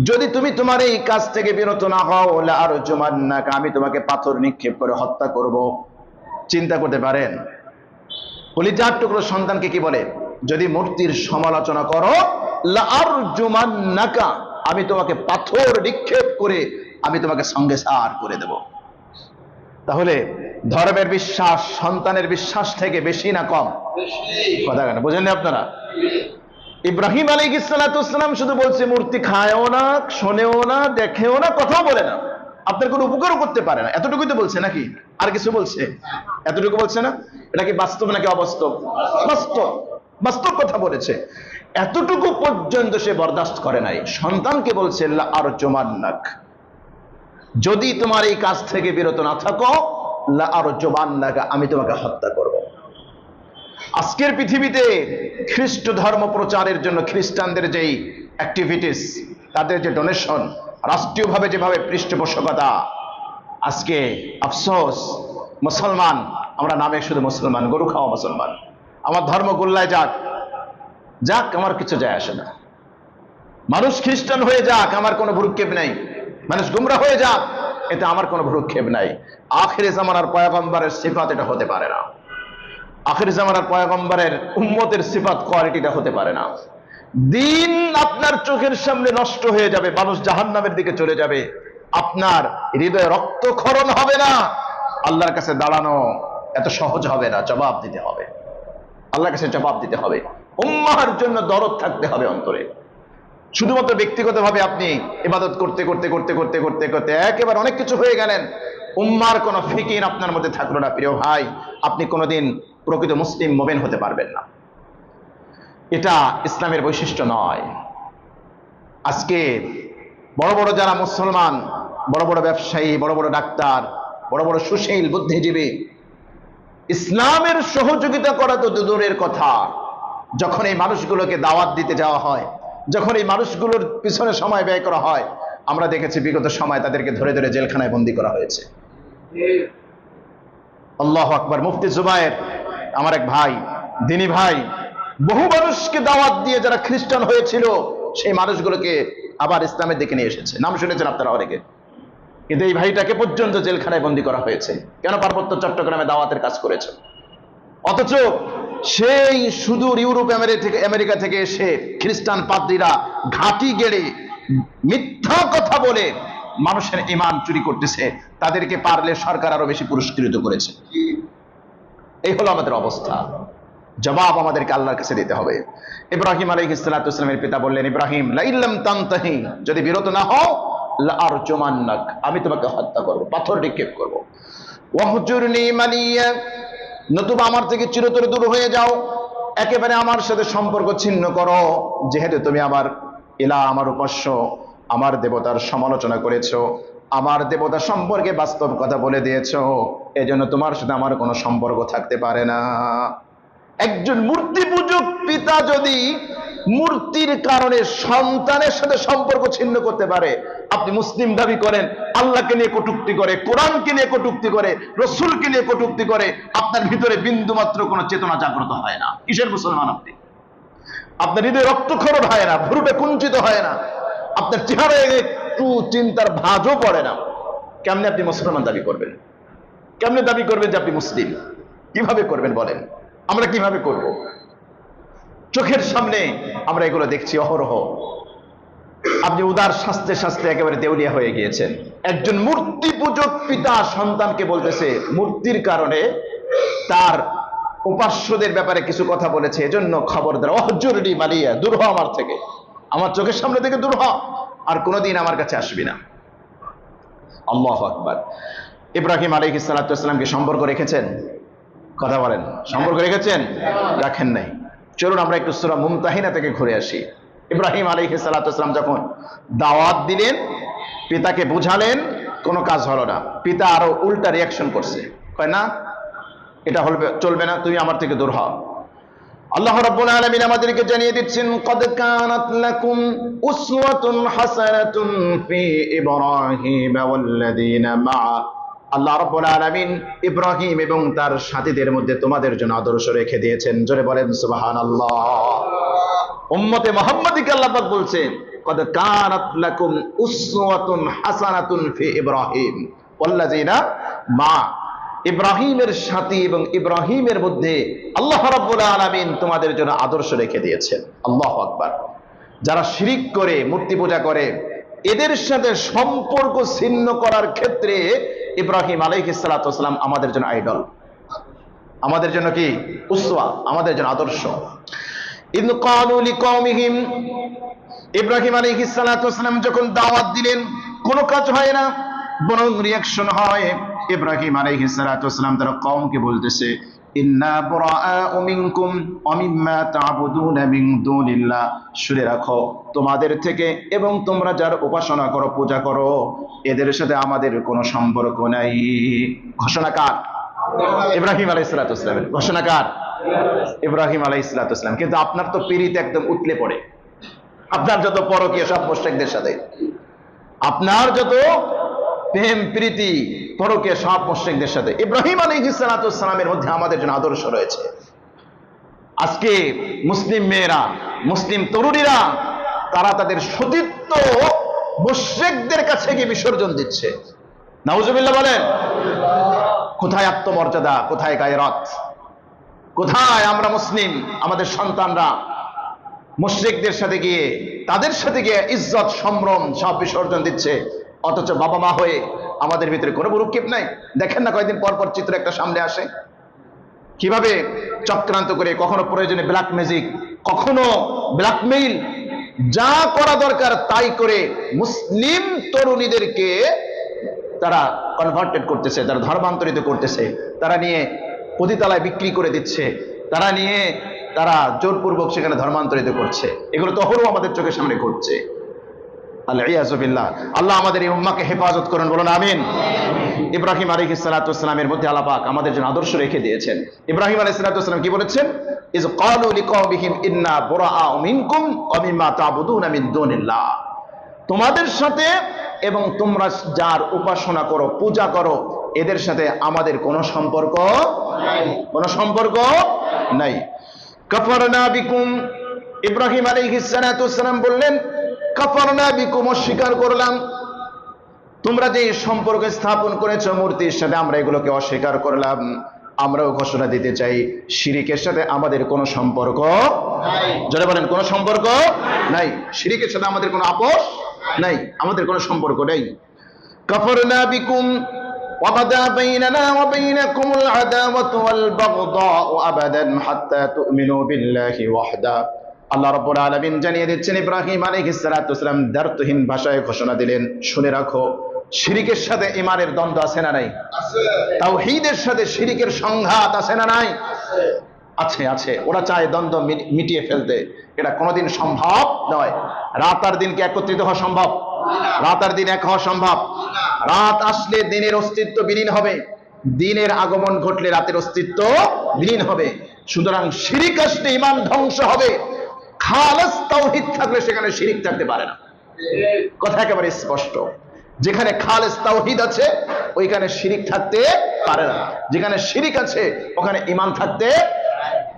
যদি তুমি তোমার এই কাজ থেকে বিরত না হও, লাআরজুমান্নাক, আমি তোমাকে পাথর নিক্ষেপ করে হত্যা করব। চিন্তা করতে পারেন কলিজার টুকরো সন্তানকে কি বলে? যদি মূর্তির সমালোচনা করো, লাআরজুমান্নাকা, আমি তোমাকে পাথর নিক্ষেপ করে আমি তোমাকে সঙ্গে সার করে দেব। তাহলে ধর্মের বিশ্বাস সন্তানের বিশ্বাস থেকে বেশি না কম? কথা কেন বুঝেননি আপনারা? ইব্রাহিম আলাইহিস সালাম শুধু বলছে মূর্তি খায়ও না, শোনেও না, দেখেও না, কথাও বলে না, আপনার কোনো উপকারও করতে পারে না, এতটুকুই তো বলছে নাকি? আর কিছু বলছে? এতটুকু বলছে না? এটা কি বাস্তব নাকি অবাস্তব? বাস্তব, বাস্তব কথা বলেছে। এতটুকু পর্যন্ত সে বরদাস্ত করে নাই। সন্তানকে বলছে লাআরজুমান্নাক, যদি তোমার এই কাজ থেকে বিরত না থাকো, লাআরজুমান্নাকা, আমি তোমাকে হত্যা করব। আজকের পৃথিবীতে খ্রিস্ট ধর্ম প্রচারের জন্য খ্রিস্টানদের যেই অ্যাক্টিভিটিস, তাদের যে ডোনেশন, রাষ্ট্রীয়ভাবে যেভাবে পৃষ্ঠপোষকতা, আজকে আফসোস মুসলমান, আমরা নামে শুধু মুসলমান, গরু খাওয়া মুসলমান, আমার ধর্ম গোল্লায় যাক, যাক, আমার কিছু যায় আসে না। মানুষ খ্রিস্টান হয়ে যাক, আমার কোনো ভ্রুক্ষেপ নাই। মানুষ গুমরা হয়ে যাক, এতে আমার কোনো ভ্রুক্ষেপ নাই। আখিরে জামানার পয়গম্বরের সিফাত এটা হতে পারে না। আখির জামানার পয়গম্বরের উম্মতের সিফাত কোয়ালিটিটা হতে পারে না। দিন আপনার চোখের সামনে নষ্ট হয়ে যাবে, মানুষ জাহান্নামের দিকে চলে যাবে, আপনার হৃদয়ে রক্তক্ষরণ হবে না, আল্লাহর কাছে দাঁড়ানো এত সহজ হবে না। জবাব দিতে হবে, আল্লাহর কাছে জবাব দিতে হবে। উম্মাহর জন্য দরদ থাকতে হবে অন্তরে। শুধুমাত্র ব্যক্তিগতভাবে আপনি ইবাদত করতে করতে করতে করতে করতে করতে একেবারে অনেক কিছু হয়ে গেলেন, উম্মার কোনো ফিকির আপনার মধ্যে থাকলো না, প্রিয় ভাই, আপনি কোনোদিন প্রকৃত মুসলিম মুমিন হতে পারবেন না। এটা ইসলামের বৈশিষ্ট্য নয়। আজকে বড় বড় যারা মুসলমান, বড় বড় ব্যবসায়ী, বড় বড় ডাক্তার, বড় বড় সুশীল বুদ্ধিজীবী, ইসলামের সহযোগিতা করা তো দূরের কথা, যখন এই মানুষগুলোকে দাওয়াত দিতে যাওয়া হয়, যখন এই মানুষগুলোর পিছনে সময় ব্যয় করা হয়, আমরা দেখেছি বিগত সময় তাদেরকে ধরে ধরে জেলখানায় বন্দী করা হয়েছে। আল্লাহু আকবার। মুফতি জুবায়ের আমার এক ভাই, দিনী ভাই, বহু মানুষকে দাওয়াত দিয়ে যারা খ্রিস্টান হয়েছিল সেই মানুষগুলোকে আবার ইসলামের দিকে নিয়ে এসেছে। নাম শুনেছেন আপনারা অনেকে। কিন্তু এই ভাইটাকে পর্যন্ত জেলখানায় বন্দী করা হয়েছে কেন? পার্বত্য চট্টগ্রামে দাওয়াতের কাজ করেছে। অথচ সেই সুদূর ইউরোপ আমেরিকা থেকে এসে খ্রিস্টান পাদ্রীরা ঘাঁটি গেড়ে মিথ্যা কথা বলে মানুষের ঈমান চুরি করতেছে, তাদেরকে পারলে সরকার আরো বেশি পুরস্কৃত করেছে। এই হলো আমাদের অবস্থা। জবাব আমাদেরকে আল্লাহর কাছে দিতে হবে। ইব্রাহিম আলাইহিস সালামের পিতা বললেন, ইব্রাহিম, লাইল্লাম তানতাহি, যদি বিরত না হও, লাআরজুমান্নাক, আমি তোমাকে হত্যা করব, পাথর নিক্ষেপ করব। ওয়াহজুরনি মালিয়া, নতুবা আমার থেকে চিরতরে দূর হয়ে যাও, একেবারে আমার সাথে সম্পর্ক ছিন্ন করো, যেহেতু তুমি আমার ইলাহ, আমার উপাস্য, আমার দেবতার সমালোচনা করেছো, আমার দেবতা সম্পর্কে বাস্তব কথা বলে দিয়েছো, এজন্য তোমার সাথে আমার কোনো সম্পর্ক থাকতে পারে না। একজন মূর্তি পূজক পিতা যদি মূর্তির কারণে সন্তানের সাথে সম্পর্ক ছিন্ন করতে পারে, আপনি মুসলিম দাবি করেন, আল্লাহকে নিয়ে কটূক্তি করে, কোরআনকে নিয়ে কটূক্তি করে, রসুলকে নিয়ে কটূক্তি করে, আপনার ভিতরে বিন্দু মাত্র কোনো চেতনা জাগ্রত হয় না। কিসের মুসলমান আপনি? আপনার হৃদয়ে রক্তক্ষরণ হয় না, ভ্রুটা কুঞ্চিত হয় না, আপনার চেহারায় একটু চিন্তার ভাঁজও পড়ে না। কেমনে আপনি মুসলমান দাবি করবেন? কেমনে দাবি করবেন যে আপনি মুসলিম? কিভাবে করবেন বলেন? আমরা কিভাবে করব? চোখের সামনে আমরা এগুলো দেখছি অহরহ। আপনি উদার শাস্তে শাস্তে একেবারে দেউলিয়া হয়ে গিয়েছেন। একজন মূর্তি পূজক পিতা সন্তানকে বলতেছে মূর্তির কারণে তার উপাস্যদের ব্যাপারে কিছু কথা বলেছে, এজন্য খবরদার, অহজুরনি মালিয়া, দূর হ আমার থেকে, আমার চোখের সামনে থেকে দূর হ, আর কোনোদিন আমার কাছে আসবি না। আল্লাহু আকবার। ইব্রাহিম আলাইহিস সালাতু ওয়াস সালাম কি সম্পর্ক রেখেছেন? কথা বলেন, সম্পর্ক রেখেছেন? রাখেন নাই। চলুন আমরা একটু সূরা মুমতাহিনা থেকে ঘুরে আসি। ইব্রাহিম আলাইহিস সালাতু ওয়াস সালাম যখন দাওয়াত দিলেন, পিতাকে বুঝালেন, কোনো কাজ হলো না। পিতা আরো উল্টা রিয়াকশন করছে, কয় না এটা হলবে, চলবে না, তুমি আমার থেকে দূর হও। আল্লাহ রাব্বুল আলামিন আমাদেরকে জানিয়ে দিচ্ছেন, কদ কানাত লাকুম উসওয়াতুন হাসানাতুন ফি ইব্রাহিম ওয়াল্লাযীনা মা'a। আল্লাহ রাব্বুল আলামিন ইব্রাহিম এবং তার সাথীদের মধ্যে তোমাদের জন্য আদর্শ রেখে দিয়েছেন। জোরে বলেন সুবহানাল্লাহ। উম্মতে মুহাম্মাদীকে আল্লাহ পাক বলছেন, কদ কানাত লাকুম উসওয়াতুন হাসানাতুন ফি ইব্রাহিম ওয়াল্লাযীনা মা'a। ইব্রাহিমের সাথী এবং ইব্রাহিমের মধ্যে আল্লাহ রাব্বুল আলামিন তোমাদের জন্য আদর্শ রেখে দিয়েছেন। আল্লাহু আকবার। যারা শিরিক করে, মূর্তি পূজা করে, এদের সাথে সম্পর্ক ছিন্ন করার ক্ষেত্রে ইব্রাহিম আলাইহিস সালাতু ওয়াস সালাম আমাদের জন্য আইডল, আমাদের জন্য কি উসওয়া, আমাদের জন্য আদর্শ। ইন ক্বালু লিকওমিহিম, ইব্রাহিম আলাইহিস সালাতু ওয়াস সালাম যখন দাওয়াত দিলেন, কোনো কাজ হয় না, বরং রিয়াকশন হয়। ইব্রাহিম আলাইহিস সালাতু ওয়াস সালাম তার কওমকে বলতেছে, ইন্না বুরাআউ মিনকুম ওয়া মিম্মা তা'বুদুনা মিন দুনিল্লাহ। শুনে রাখো, তোমাদের থেকে এবং তোমরা যার উপাসনা করো, পূজা করো, এদের সাথে আমাদের কোনো সম্পর্ক নাই। ঘোষণা কার? ইব্রাহিম আলাইহিস সালাতু ওয়াস সালামের। ঘোষণা কার? ইব্রাহিম আলাইহিস সালাতু ওয়াস সালাম। কিন্তু আপনার তো পিরিতে একদম উতলে পড়ে, আপনার যত পরকীয়া সব মুশরিকদের সাথে, আপনার যত প্রেম প্রীতি পরকীয়া সব মুশরিকদের সাথে। ইব্রাহিম আলাইহিস সালাতু ওয়াস সালামের মধ্যে আমাদের জন্য আদর্শ রয়েছে। আজকে মুসলিম মেয়েরা, মুসলিম তরুণীরা, তারা তাদের সতীত্ব মুশরিকদের কাছে গিয়ে বিসর্জন দিচ্ছে। নাউজুবিল্লাহ বলেন। কোথায় আত্মমর্যাদা, কোথায় গায়রত, কোথায় আমরা মুসলিম, আমাদের সন্তানরা মুশরিকদের সাথে গিয়ে, তাদের সাথে গিয়ে ইজ্জত সম্ভ্রম সব বিসর্জন দিচ্ছে, অথচ বাবা মা হয়ে আমাদের ভিতরে কোনো ভ্রুক্ষেপ নাই। দেখেন না কয়েকদিন পর পর চিত্র একটা সামনে আসে, কিভাবে চক্রান্ত করে, কখনো প্রয়োজনে ব্ল্যাক ম্যাজিক, কখনো ব্ল্যাকমেইল, যা করা দরকার তাই করে মুসলিম তরুণীদেরকে তারা কনভার্টেড করতেছে, তারা ধর্মান্তরিত করতেছে, তারা নিয়ে পতিতালায় বিক্রি করে দিচ্ছে, তারা নিয়ে তারা জোরপূর্বক সেখানে ধর্মান্তরিত করছে। এগুলো তো অহরহ আমাদের চোখের সামনে ঘটছে। আল্লাহ আমাদের এই উম্মাহকে হেফাজত করুন, বলুন আমিন। ইব্রাহিম আলাইহিস সালাতু ওয়াস সালামের মধ্যে আল্লাহ পাক আমাদের জন্য আদর্শ রেখে দিয়েছেন। ইব্রাহিম আলাইহিস সালাতু ওয়াস সালাম কি বলেছেন? ইজ ক্বালু লিকওমিহিম ইন্না বুরাআউ মিনকুম ওয়া মিম্মা তা'বুদুনা মিন দুনিল্লাহ। তোমাদের সাথে এবং তোমরা যার উপাসনা করো, পূজা করো, এদের সাথে আমাদের কোনো সম্পর্ক নাই, কোনো সম্পর্ক নাই। কাফারনা বিকুম, ইব্রাহিম আলাইহিস সালাতু ওয়াস সালাম বললেন, কাফারনা বিকুম, অস্বীকার করলাম, তোমরা যে সম্পর্ক স্থাপন করেছো মূর্তির সাথে, আমরা এগুলোকে অস্বীকার করলাম। আমরাও ঘোষণা দিতে চাই, শিরিকের সাথে আমাদের কোনো সম্পর্ক নাই। যারা বলেন কোনো সম্পর্ক নাই, শিরিকের সাথে আমাদের কোনো আপোষ নাই, আমাদের কোনো সম্পর্ক নেই। কাফারনা বিকুম ওয়া বাদা বাইনানা ওয়া বাইনাকুমুল আদাওয়াতু ওয়াল বাগদাউ আবাদান হাত্তা তু'মিনু বিল্লাহি ওয়াহদা। আল্লাহ রাব্বুল আলামিন জানিয়ে দিচ্ছেন, ইব্রাহিম আলাইহিস সালাতু ওয়াস সালাম দ্বার্থহীন ভাষায় ঘোষণা দিলেন, শুনে রাখো, শিরিকের সাথে ঈমানের দ্বন্দ্ব আছে না নাই? আছে। তাওহীদের সাথে শিরিকের সংঘাত আছে না নাই? আছে, আছে। ওরা চায় দ্বন্দ্ব মিটিয়ে ফেলতে, এটা কোনোদিন সম্ভব নয়। রাত আর দিনকে একত্রিত হওয়া সম্ভব? রাত আর দিন এক হওয়া সম্ভব? রাত আসলে দিনের অস্তিত্ব বিলীন হবে, দিনের আগমন ঘটলে রাতের অস্তিত্ব বিলীন হবে। সুতরাং শিরিক আসলে ঈমান ধ্বংস হবে, খালেস তাওহীদ থাকলে সেখানে শিরিক থাকতে পারে না। কথা একেবারে স্পষ্ট। যেখানে খালেস তাওহীদ আছে ওইখানে শিরিক থাকতে পারে না, যেখানে শিরিক আছে ওখানে ঈমান থাকতে,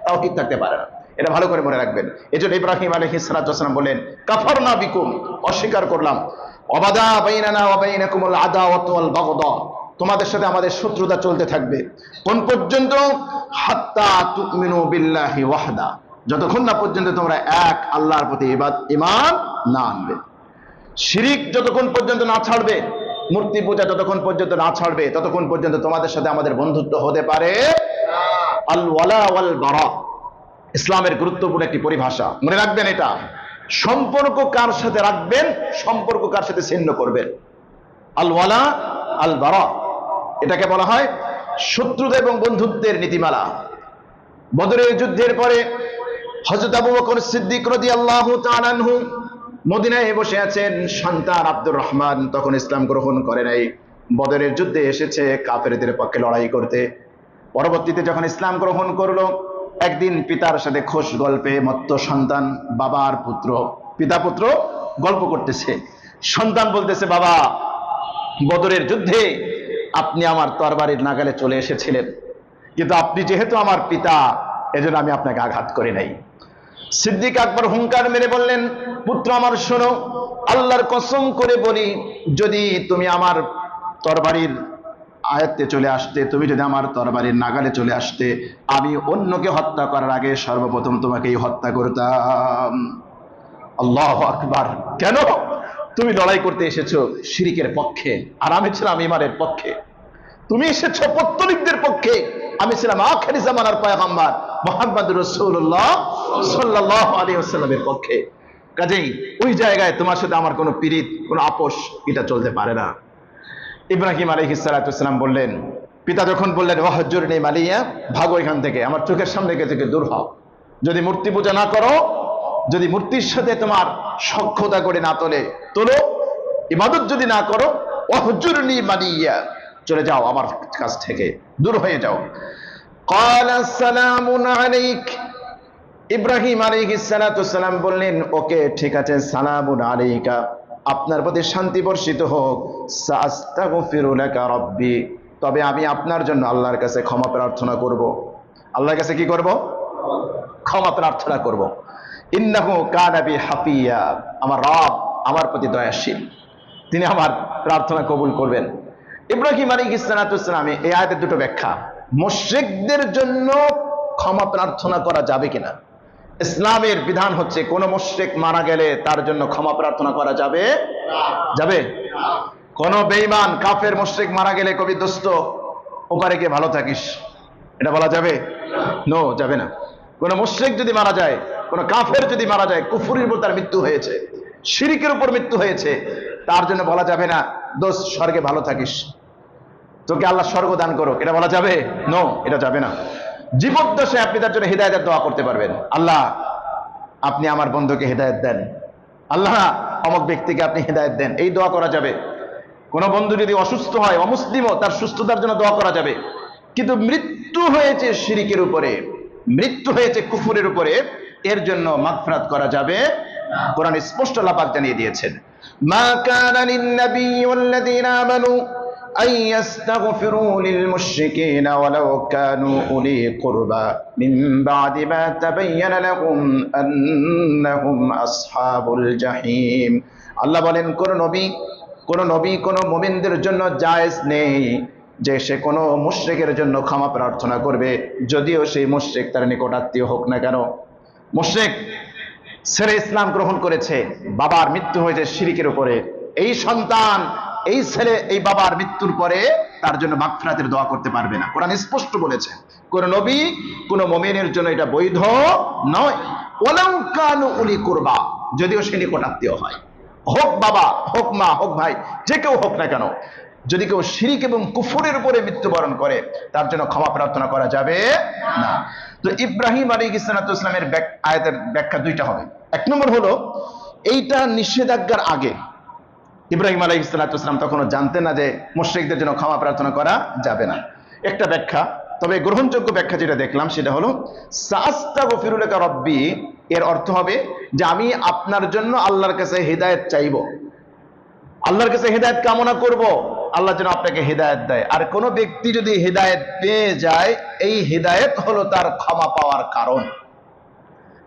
তাওহীদ থাকতে পারে না। এটা ভালো করে মনে রাখবেন। এজন্য ইব্রাহিম আলাইহিস সালাতু ওয়াস সালাম বললেন, কাফারনা বিকুম, অস্বীকার করলাম, ওয়াবাদা বাইনানা ওয়া বাইনাকুমুল আদাওয়াতু ওয়াল বাগদা, তোমাদের সাথে আমাদের শত্রুতা চলতে থাকবে। কোন পর্যন্ত? হাত্তা তুমিনু বিল্লাহি ওয়াহদা, যতক্ষণ না পর্যন্ত তোমরা এক আল্লাহর প্রতি ঈমান না আনবে। শিরিক যতক্ষণ পর্যন্ত না ছাড়বে, মূর্তি পূজা যতক্ষণ পর্যন্ত না ছাড়বে, ততক্ষণ পর্যন্ত তোমাদের সাথে আমাদের বন্ধুত্ব হতে পারে। আল ওয়ালা ওয়াল বারা ইসলামের গুরুত্বপূর্ণ একটি পরিভাষা, মনে রাখবেন এটা। সম্পর্ক কার সাথে রাখবেন, সম্পর্ক কার সাথে ছিন্ন করবেন। আল ওয়ালা আল বারা, এটাকে বলা হয় শত্রুতা এবং বন্ধুত্বের নীতিমালা। বদরের যুদ্ধের পরে হযরত আবু বকর সিদ্দিক রাদিয়াল্লাহু তাআলা আনহু মদিনায় বসে আছেন। সন্তান আব্দুর রহমান তখন ইসলাম গ্রহণ করে নাই, বদরের যুদ্ধে এসেছে কাফেরদের পক্ষে লড়াই করতে। পরবর্তীতে যখন ইসলাম গ্রহণ করলো, একদিন পিতার সাথে খোশ গল্পে মত্ত সন্তান, বাবা আর পুত্র, পিতা পুত্র গল্প করতেছে। সন্তান বলতেছে, বাবা, বদরের যুদ্ধে আপনি আমার তরবারির নাগালে চলে এসেছিলেন, কিন্তু আপনি যেহেতু আমার পিতা এজন্য আমি আপনাকে আঘাত করি নাই। সিদ্দিক আকবর হুঙ্কার মেরে বললেন, পুত্র আমার শোনো, আল্লাহর কসম করে বলি, যদি তুমি আমার তরবারির আয়ত্তে চলে আসতে, তুমি যদি আমার তরবারির নাগালে চলে আসতে, আমি অন্যকে হত্যা করার আগে সর্বপ্রথম তোমাকেই হত্যা করতাম। আল্লাহু আকবার। কেন? তুমি লড়াই করতে এসেছো শিরিকের পক্ষে, আর আমি ছিলাম ঈমানের পক্ষে। তুমি এসেছো পত্তলিকদের পক্ষে, আমি ছিলাম আখিরি জামানার পয়গম্বর মুহাম্মদ রাসূলুল্লাহ সাল্লাল্লাহু আলাইহি ওয়াসাল্লামের পক্ষে। কাজেই ওই জায়গায় তোমার সাথে আমার কোনো পীড়িত, কোনো আপোষ, এটা চলতে পারে না। ইব্রাহিম আলাইহিস সালাতু ওয়াসসালাম বললেন, পিতা যখন বললেন, ওয়াহজুরনি মালিয়া, ভাগো এখান থেকে, আমার চোখের সামনে থেকে দূর হও। যদি মূর্তি পূজা না করো, যদি মূর্তির সাথে তোমার সখ্যতা করে না তোলো, ইবাদত যদি না করো, ওয়াহজুরনি মালিয়া, চলে যাও আমার কাছ থেকে, দূর হয়ে যাও। ক্বালা সালামুন আলাইক, ইব্রাহিম আলাইহিস সালাতু ওয়াসসালাম বললেন, ওকে ঠিক আছে, সালামুন আলাইকা, আপনার প্রতি শান্তি বর্ষিত হোক। সাস্তাগফিরু লাকা রাব্বি, তবে আমি আপনার জন্য আল্লাহর কাছে ক্ষমা প্রার্থনা করব। আল্লাহর কাছে কি করব? ক্ষমা প্রার্থনা করব। ইন্নাহু কানা বি হাফিয়া, আমার রব আমার প্রতি দয়াশীল, তিনি আমার প্রার্থনা কবুল করবেন। ইব্রাহিম আলাইহিস সালাতু ওয়াসসালাম, এই আয়াতের দুটো ব্যাখ্যা। মুশরিকদের জন্য ক্ষমা প্রার্থনা করা যাবে কিনা? ইসলামের বিধান হচ্ছে কোন মুশরিক মারা গেলে তার জন্য ক্ষমা প্রার্থনা করা যাবে? যাবে? কোন বেঈমান কাফের মুশরিক মারা গেলে, কবি দোস্ত ওপারে গিয়ে ভালো থাকিস, এটা বলা যাবে? নো, যাবে না। কোন মুশরিক যদি মারা যায়, কোন কাফের যদি মারা যায়, কুফরের উপর তার মৃত্যু হয়েছে, শিরকের উপর মৃত্যু হয়েছে, তার জন্য বলা যাবে না, দোস্ত স্বর্গে ভালো থাকিস, তোকে আল্লাহ স্বর্গ দান করুক, এটা বলা যাবে? নো, এটা যাবে না। জীবদ্দশায় আপনি তার জন্য হিদায়াতের দোয়া করতে পারবেন, আল্লাহ আপনি আমার বন্ধুকে হিদায়াত দেন, আল্লাহ অমুক ব্যক্তিকে আপনি হিদায়াত দেন, এই দোয়া করা যাবে। কোন বন্ধু যদি অসুস্থ হয়, অমুসলিমও, তার সুস্থতার জন্য দোয়া করা যাবে। কিন্তু মৃত্যু হয়েছে শিরকের উপরে, মৃত্যু হয়েছে কুফরের উপরে, এর জন্য মাগফিরাত করা যাবে। কোরআন স্পষ্ট আল্লাহ পাক জানিয়ে দিয়েছেন, মা কানা লিন-নবী ওয়াল্লাযীনা আমানু আন ইস্তাগফিরু লিল-মুশরিকিনা ওয়ালাউ কানু উলি কুরবা মিন বা'দি মা তাবায়্যানা লাহুম আন্নাহুম আসহাবুল জাহিম। আল্লাহ বলেন, কোন নবী কোন মুমিনদের জন্য জায়েজ নেই যে সে কোনো মুশরিকের জন্য ক্ষমা প্রার্থনা করবে, যদিও সেই মুশরিক তার নিকট আত্মীয় হোক না কেন। মুশরিক ছেলে ইসলাম গ্রহণ করেছে, বাবার মৃত্যু হয়েছে শিরকের উপরে, এই সন্তান, এই ছেলে, এই বাবার মৃত্যুর পরে তার জন্য মাগফিরাতের দোয়া করতে পারবে না। কোরআন স্পষ্ট বলেছে, কোন নবী কোন মুমিনের জন্য এটা বৈধ নয়। ওয়ালাউ কানু উলি কুরবা, যদিও সে নিকট আত্মীয় হয়, হোক বাবা, হোক মা, হোক ভাই, যে কেউ হোক না কেন, যদি কেউ শিরিক এবং কুফরের উপরে মৃত্যুবরণ করে, তার জন্য ক্ষমা প্রার্থনা করা যাবে না। তো ইব্রাহিম আলাইহিস সালাতু ওয়াসসালামের আয়াতের ব্যাখ্যা দুইটা হবে। এক নম্বর হলো, এইটা নিষেধাজ্ঞার আগে ইব্রাহিম আলাইহিস সালাতু ওয়াসসালাম তখনও জানতেন না যে মুশরিকদের জন্য ক্ষমা প্রার্থনা করা যাবে না। একটা ব্যাখ্যা, তবে গ্রহণযোগ্য ব্যাখ্যা যেটা দেখলাম সেটা হলো সাস্তাগফিরু লাকা রব্বি, এর অর্থ হবে যে আমি আপনার জন্য আল্লাহর কাছে হেদায়েত চাইব, আল্লাহর কাছে হেদায়েত কামনা করব, আল্লাহ যেন আপনাকে হেদায়েত দেয়। আর কোন ব্যক্তি যদি হেদায়েত পেয়ে যায়, এই হেদায়েত হলো তার ক্ষমা পাওয়ার কারণ।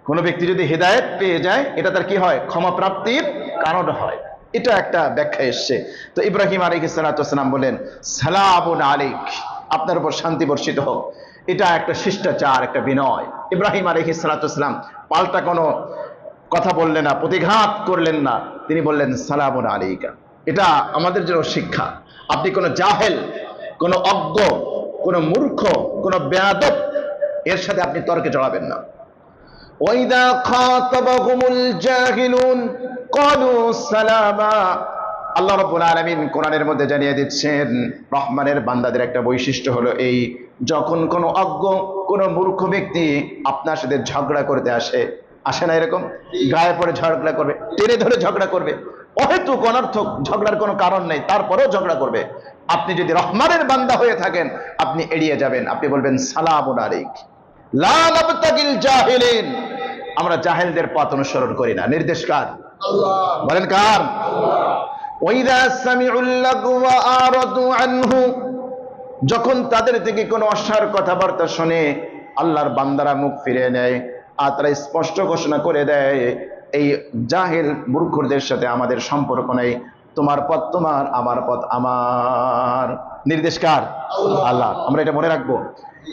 কোন ব্যক্তি যদি হেদায়েত পেয়ে যায়, এটা তার কি হয়? ক্ষমা প্রাপ্তির কারণ হয়। এটা একটা ব্যাখ্যা এসছে। তো ইব্রাহিম আলাইহিস সালাতু ওয়াস সালাম বলেন সালামুন আলাইক, আপনার উপর শান্তি বর্ষিত হোক। এটা একটা শিষ্টাচার, একটা বিনয়। ইব্রাহিম আলাইহিস সালাতু ওয়াস সালাম পাল্টা কোনো কথা বললেন না, প্রতিঘাত করলেন না, তিনি বললেন সালামুন আলাইকা। এটা আমাদের জন্য শিক্ষা। আপনি কোনো জাহেল, কোনো অজ্ঞ, কোনো মূর্খ, কোনো বেয়াদব এর সাথে আপনি তর্কে জড়াবেন না। ওয়াইদা খাতাবাহুমুল জাহিলুন ক্বালু সালামা। আল্লাহ রাব্বুল আলামিন কোরআনের মধ্যে জানিয়ে দিচ্ছেন, রহমানের বান্দাদের একটা বৈশিষ্ট্য হলো এই, যখন কোনো অজ্ঞ, কোনো মূর্খ ব্যক্তি আপনার সাথে ঝগড়া করতে আসে না এরকম, গায়ে পড়ে ঝগড়া করবে, টেনে ধরে ঝগড়া করবে, অহেতুক অনর্থক ঝগড়ার কোনো কারণ নেই, তারপরেও ঝগড়া করবে, আপনি যদি রহমানের বান্দা হয়ে থাকেন আপনি এড়িয়ে যাবেন। আপনি বলবেন সালামুন আলাইক লা নাবতাগিল জাহিলিন। আমরা জাহেলদের পথ অনুসরণ করি না। নির্দেশ কার? আল্লাহ। বলেন কার? ওয়াইদা সামিউল লাগওয়া আরাদু আনহু, যখন তাদের থেকে কোনো অসার কথাবার্তা শুনে আল্লাহর বান্দারা মুখ ফিরিয়ে নেয়, আর তারা স্পষ্ট ঘোষণা করে দেয় এই জাহেল মূর্খদের সাথে আমাদের সম্পর্ক নেই, তোমার পথ তোমার, আমার পথ আমার। নির্দেশ কার? আল্লাহ। আমরা এটা মনে রাখবো,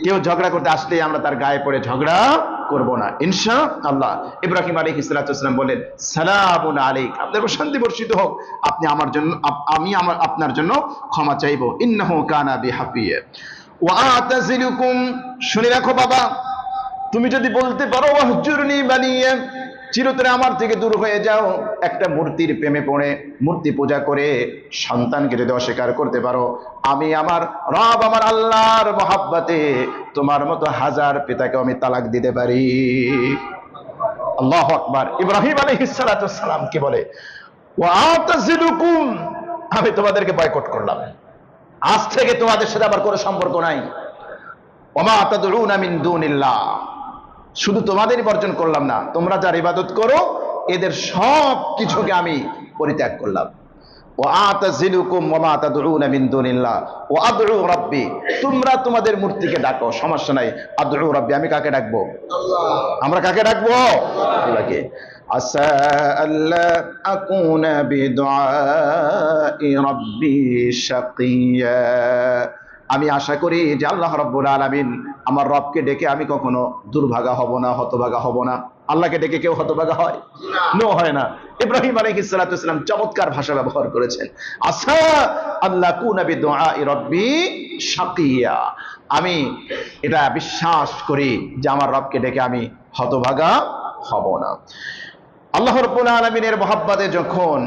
কেউ ঝগড়া করতে আসলেই আমরা তার গায়ে পড়ে ঝগড়া করব না, ইনশাআল্লাহ। ইব্রাহিম আলাইহিস সালাতু ওয়াস সালাম বলেন সালামুন আলাইক, আপনার উপর শান্তি বর্ষিত হোক, আপনি আমার জন্য, আমি আপনার জন্য ক্ষমা চাইবো। ইন্নাহু কানা বিহাফিয়া ওয়া আতাজিলুকুম। শুনে রাখো বাবা, তুমি যদি বলতে পারো ওয়াহজুরনি বানিয়া, চিরতরে আমার থেকে দূর হয়ে যাও, একটা মূর্তির প্রেমে পড়ে মূর্তি পূজা করে সন্তানকে যদি অস্বীকার করতে পারো, আমি আমার রব, আমার আল্লাহর মহাব্বতে তোমার মতো হাজার পিতাকে আমি তালাক দিতে পারি। আল্লাহু আকবার। ইব্রাহিম আলাইহিস সালাতু ওয়াস সালাম কি বলে? ওয়া আতাজিলুকুম, আমি তোমাদেরকে বয়কট করলাম, আজ থেকে তোমাদের সাথে আমার কোনো সম্পর্ক নাই। ওয়া মা তাদউনা মিন দুনিল্লাহ, শুধু তোমাদেরই বর্জন করলাম না, তোমরা যার ইবাদত করো এদের সব কিছুকে আমি পরিত্যাগ করলাম। ওয়া আতাজিলুকুম ওয়া মা তাদউনা মিন দুনিল্লাহ ওয়া আদউ রাব্বি, তোমরা তোমাদের মূর্তিকে ডাকো, সমস্যা নাই। আদউ রাব্বি, আমি কাকে ডাকবো? আল্লাহ। আমরা কাকে ডাকবো? আল্লাহকে। আসা আল্লা আকুনা বিদুআই রাব্বি শাকিয়া, আমি আশা করি যে আল্লাহ রাব্বুল আলামিন, আমার রবকে ডেকে আমি কখনো দুর্ভাগা হব না, হতভাগা হব না। আল্লাহকে ডেকে কেউ হতভাগা হয়? নো, হয় না। ইব্রাহিম আলাইহিস সালাতু ওয়াস সালাম চমৎকার ভাষা ব্যবহার করেছেন, আসা আল্লাহ কুনা বিদুআই রাব্বি শাকিয়া, আমি এটা বিশ্বাস করি যে আমার রবকে ডেকে আমি হতভাগা হব না। আল্লাহ রাব্বুল আলামিনের মহব্বতে যখন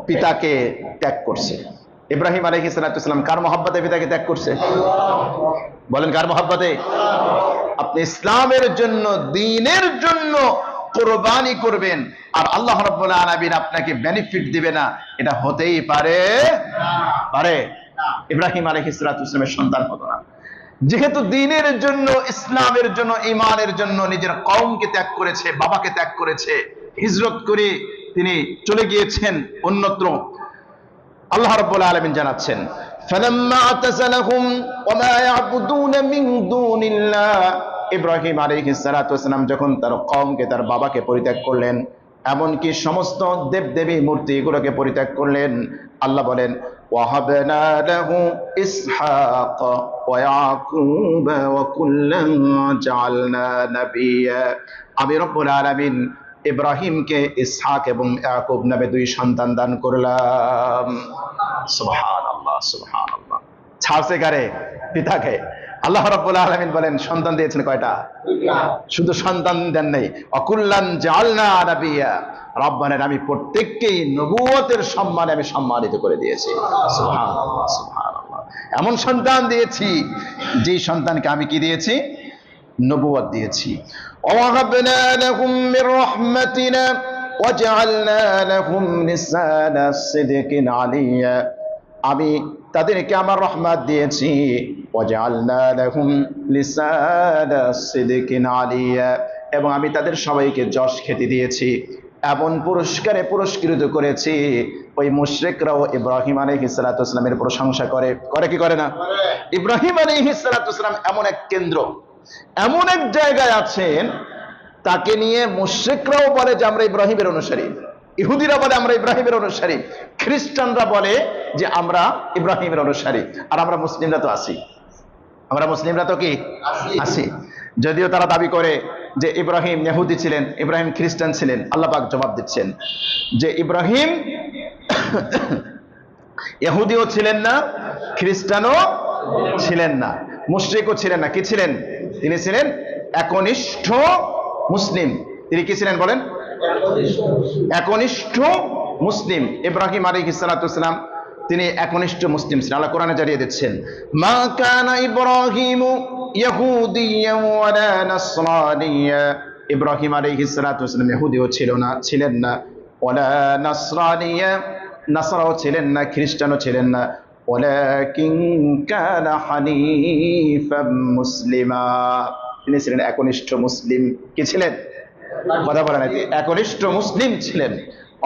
পিতাকে ত্যাগ করছে, ইব্রাহিম আলাইহিস সালাতু ওয়াস সালাম কার মহব্বতে পিতাকে ত্যাগ করছে? বলেন কার মহব্বতে? আপনি ইসলামের জন্য, দ্বীনের জন্য কুরবানি করবেন আর আল্লাহ রাব্বুল আলামিন আপনাকে বেনিফিট দিবে না, এটা হতেই পারে? ইব্রাহিম আলাইহিস সালাতু ওয়াস সালামের সন্তান হতো না, যেহেতু দ্বীনের জন্য, ইসলামের জন্য, ঈমানের জন্য নিজের কওমকে ত্যাগ করেছে, বাবাকে ত্যাগ করেছে, হিজরত করে তিনি চলে গিয়েছেন অন্যত্র। আল্লাহ রাব্বুল আলামিন জানাচ্ছেন, ফালাম্মা আতাযালাহুম ওয়া মা ইয়াবুদুনা মিন দুনিল্লাহ, ইব্রাহিম আলাইহিস সালাতু ওয়াস সালাম যখন তার কওমকে, তার বাবাকে পরিত্যাগ করলেন, এমনকি সমস্ত দেবদেবী মূর্তিগুলোকে পরিত্যাগ করলেন, আল্লাহ বলেন ওয়াহাবনা লাহু ইসহাক ওয়া ইয়াকুব ওয়া কুল্লান জাআলনা নাবিয়্যা, আমি রব্বুল আলামিন ইব্রাহিমকে ইসহাক এবং ইয়াকুব নামে দুই সন্তান দান করলাম। সুবহানাল্লাহ, সুবহানাল্লাহ। ছাড়ছে কারে? পিতাকে। আল্লাহ রাব্বুল আলামিন বলেন সন্তান দিয়েছেন কয়টা? শুধু সন্তান দেন নাই, অকুল্লান জাআলনা নাবিয়্যা, রব্বানের আমি প্রত্যেককেই নবুয়তের সম্মানে আমি সম্মানিত করে দিয়েছি। সুবহানাল্লাহ, সুবহানাল্লাহ। এমন সন্তান দিয়েছি যে সন্তানকে আমি কি দিয়েছি? নবুয়ত দিয়েছি। ওয়াহাবনা লাহুম মির রাহমাতিনা ওয়াজআলনা লাহুম লিসানা সিদকিন আলিয়্যা, আমি তাদেরকে আমার রহমত দিয়েছি। ওয়াজআলনা লাহুম লিসানা সিদকিন আলিয়া, এবং আমি তাদের সবাইকে যশ খ্যাতি দিয়েছি, এমন পুরস্কারে পুরস্কৃত করেছি ওই মুশরিকরাও ইব্রাহিম আলাইহিস সালাতু ওয়াস সালামের প্রশংসা করে। করে কি করে না? ইব্রাহিম আলাইহিস সালাতু ওয়াস সালাম এমন এক কেন্দ্র, এমন এক জায়গায় আছেন, তাকে নিয়ে মুশরিকরাও বলে যে আমরা ইব্রাহিমের অনুসারী, ইহুদিরা বলে আমরা ইব্রাহিমের অনুসারী, খ্রিস্টানরা বলে যে আমরা ইব্রাহিমের অনুসারী, আর আমরা মুসলিমরা তো আছি। আমরা মুসলিমরা তো কি আছি। যদিও তারা দাবি করে যে ইব্রাহিম ইহুদি ছিলেন, ইব্রাহিম খ্রিস্টান ছিলেন, আল্লাহ পাক জবাব দিচ্ছেন যে ইব্রাহিম ইহুদিও ছিলেন না, খ্রিস্টানও ছিলেন না, মুশরিকও ছিলেন না। কি ছিলেন? তিনি ছিলেন একনিষ্ঠ মুসলিম। তিনি কি ছিলেন বলেন? একনিষ্ঠ মুসলিম। ইব্রাহিম আলাইহিস সালাতু ওয়াস সালাম তিনি একনিষ্ঠ মুসলিম ছিলেন। আল্লাহ কোরআনে জানিয়ে দিচ্ছেন, মা কানা ইব্রাহিমু ইহুদিয়্যান ওয়ালা নাসরানিয়্যা, ইব্রাহিম আলাইহিস সালাতু ওয়াস সালাম ইহুদিও ছিলেন না, ওয়ালা নাসরানিয়্যা, নাসারাও ছিলেন না, খ্রিস্টানও ছিলেন না, ওয়ালাকিন কানা হানিফাম মুসলিমা, তিনি ছিলেন একনিষ্ঠ মুসলিম। কি ছিলেন? কথা বলেন, একনিষ্ঠ মুসলিম ছিলেন।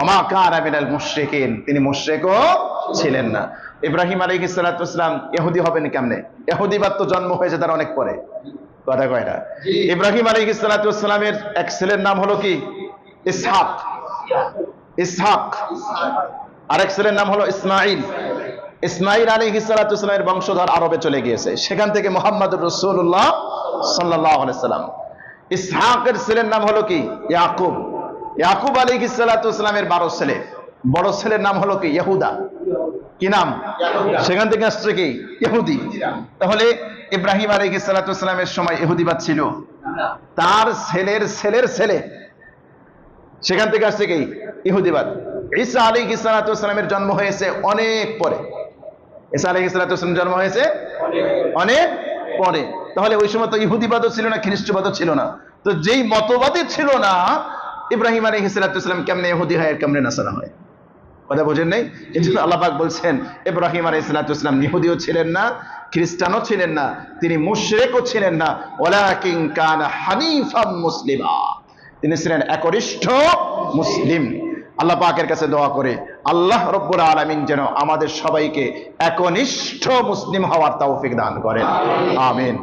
ওমা কানা মিনাল মুশরিকিন, তিনি মুশরিকও ছিলেন না। ইব্রাহিম আলাইহিস সালাতু ওয়াস সালাম ইহুদি হবেন কেমনে? ইহুদিবাদ তো জন্ম হয়েছে তার অনেক পরে, কথা কয় না? ইব্রাহিম আলাইহিস সালাতু ওয়াস সালামের এক ছেলের নাম হলো কি? ইসহাক। ইসহাক। আরেক ছেলের নাম হলো ইসমাইল। ইসমাইল আলাইহিস সালাতু ওয়াস সালামের বংশধর আরবে চলে গিয়েছে, সেখান থেকে মুহাম্মদুর রাসূলুল্লাহ সাল্লাল্লাহু আলাইহি সাল্লাম। ইসহাকের ছেলের নাম হলো কি? ইয়াকুব। ইয়াকুব আলাইহিস সালাতু ওয়াস সালামের 12 ছেলে, বড় ছেলের নাম হলো কি? ইহুদা। কি নাম? সেখান থেকে আসছে কি? ইহুদি। তাহলে ইব্রাহিম আলাইহিস সালাতু ওয়াস সালামের সময় ইহুদিবাদ ছিল? তার ছেলের ছেলের ছেলে, সেখান থেকে আসছে কি? ইহুদিবাদ। ঈসা আলাইহিস সালাতু ওয়াস সালামের জন্ম হয়েছে অনেক পরে। ঈসা আলাইহিস সালাতু ওয়াস সালামের জন্ম হয়েছে অনেক পরে। তাহলে ওই সময় তো ইহুদিবাদও ছিল না, খ্রিস্টবাদও ছিল না। তো যেই মতবাদই ছিল না, ইব্রাহিম আলাইহিস সালাতু ওয়াস সালাম কেমনে ইহুদি হয় আর কেমনে নাসারা হয়? কথা বোঝেন নাই? এজন্য আল্লাহ পাক বলছেন ইব্রাহিম আলাইহিস সালাতু ওয়াস সালাম ইহুদিও ছিলেন না, খ্রিস্টানও ছিলেন না, তিনি মুশরিকও ছিলেন না, ওয়ালাকিন কানা হানিফাম মুসলিমা, তিনি ছিলেন একনিষ্ঠ মুসলিম। আল্লাহ পাকের কাছে দোয়া করে আল্লাহ রব্বুল আলামিন যেন আমাদের সবাইকে একনিষ্ঠ মুসলিম হওয়ার তৌফিক দান করেন। আমিন।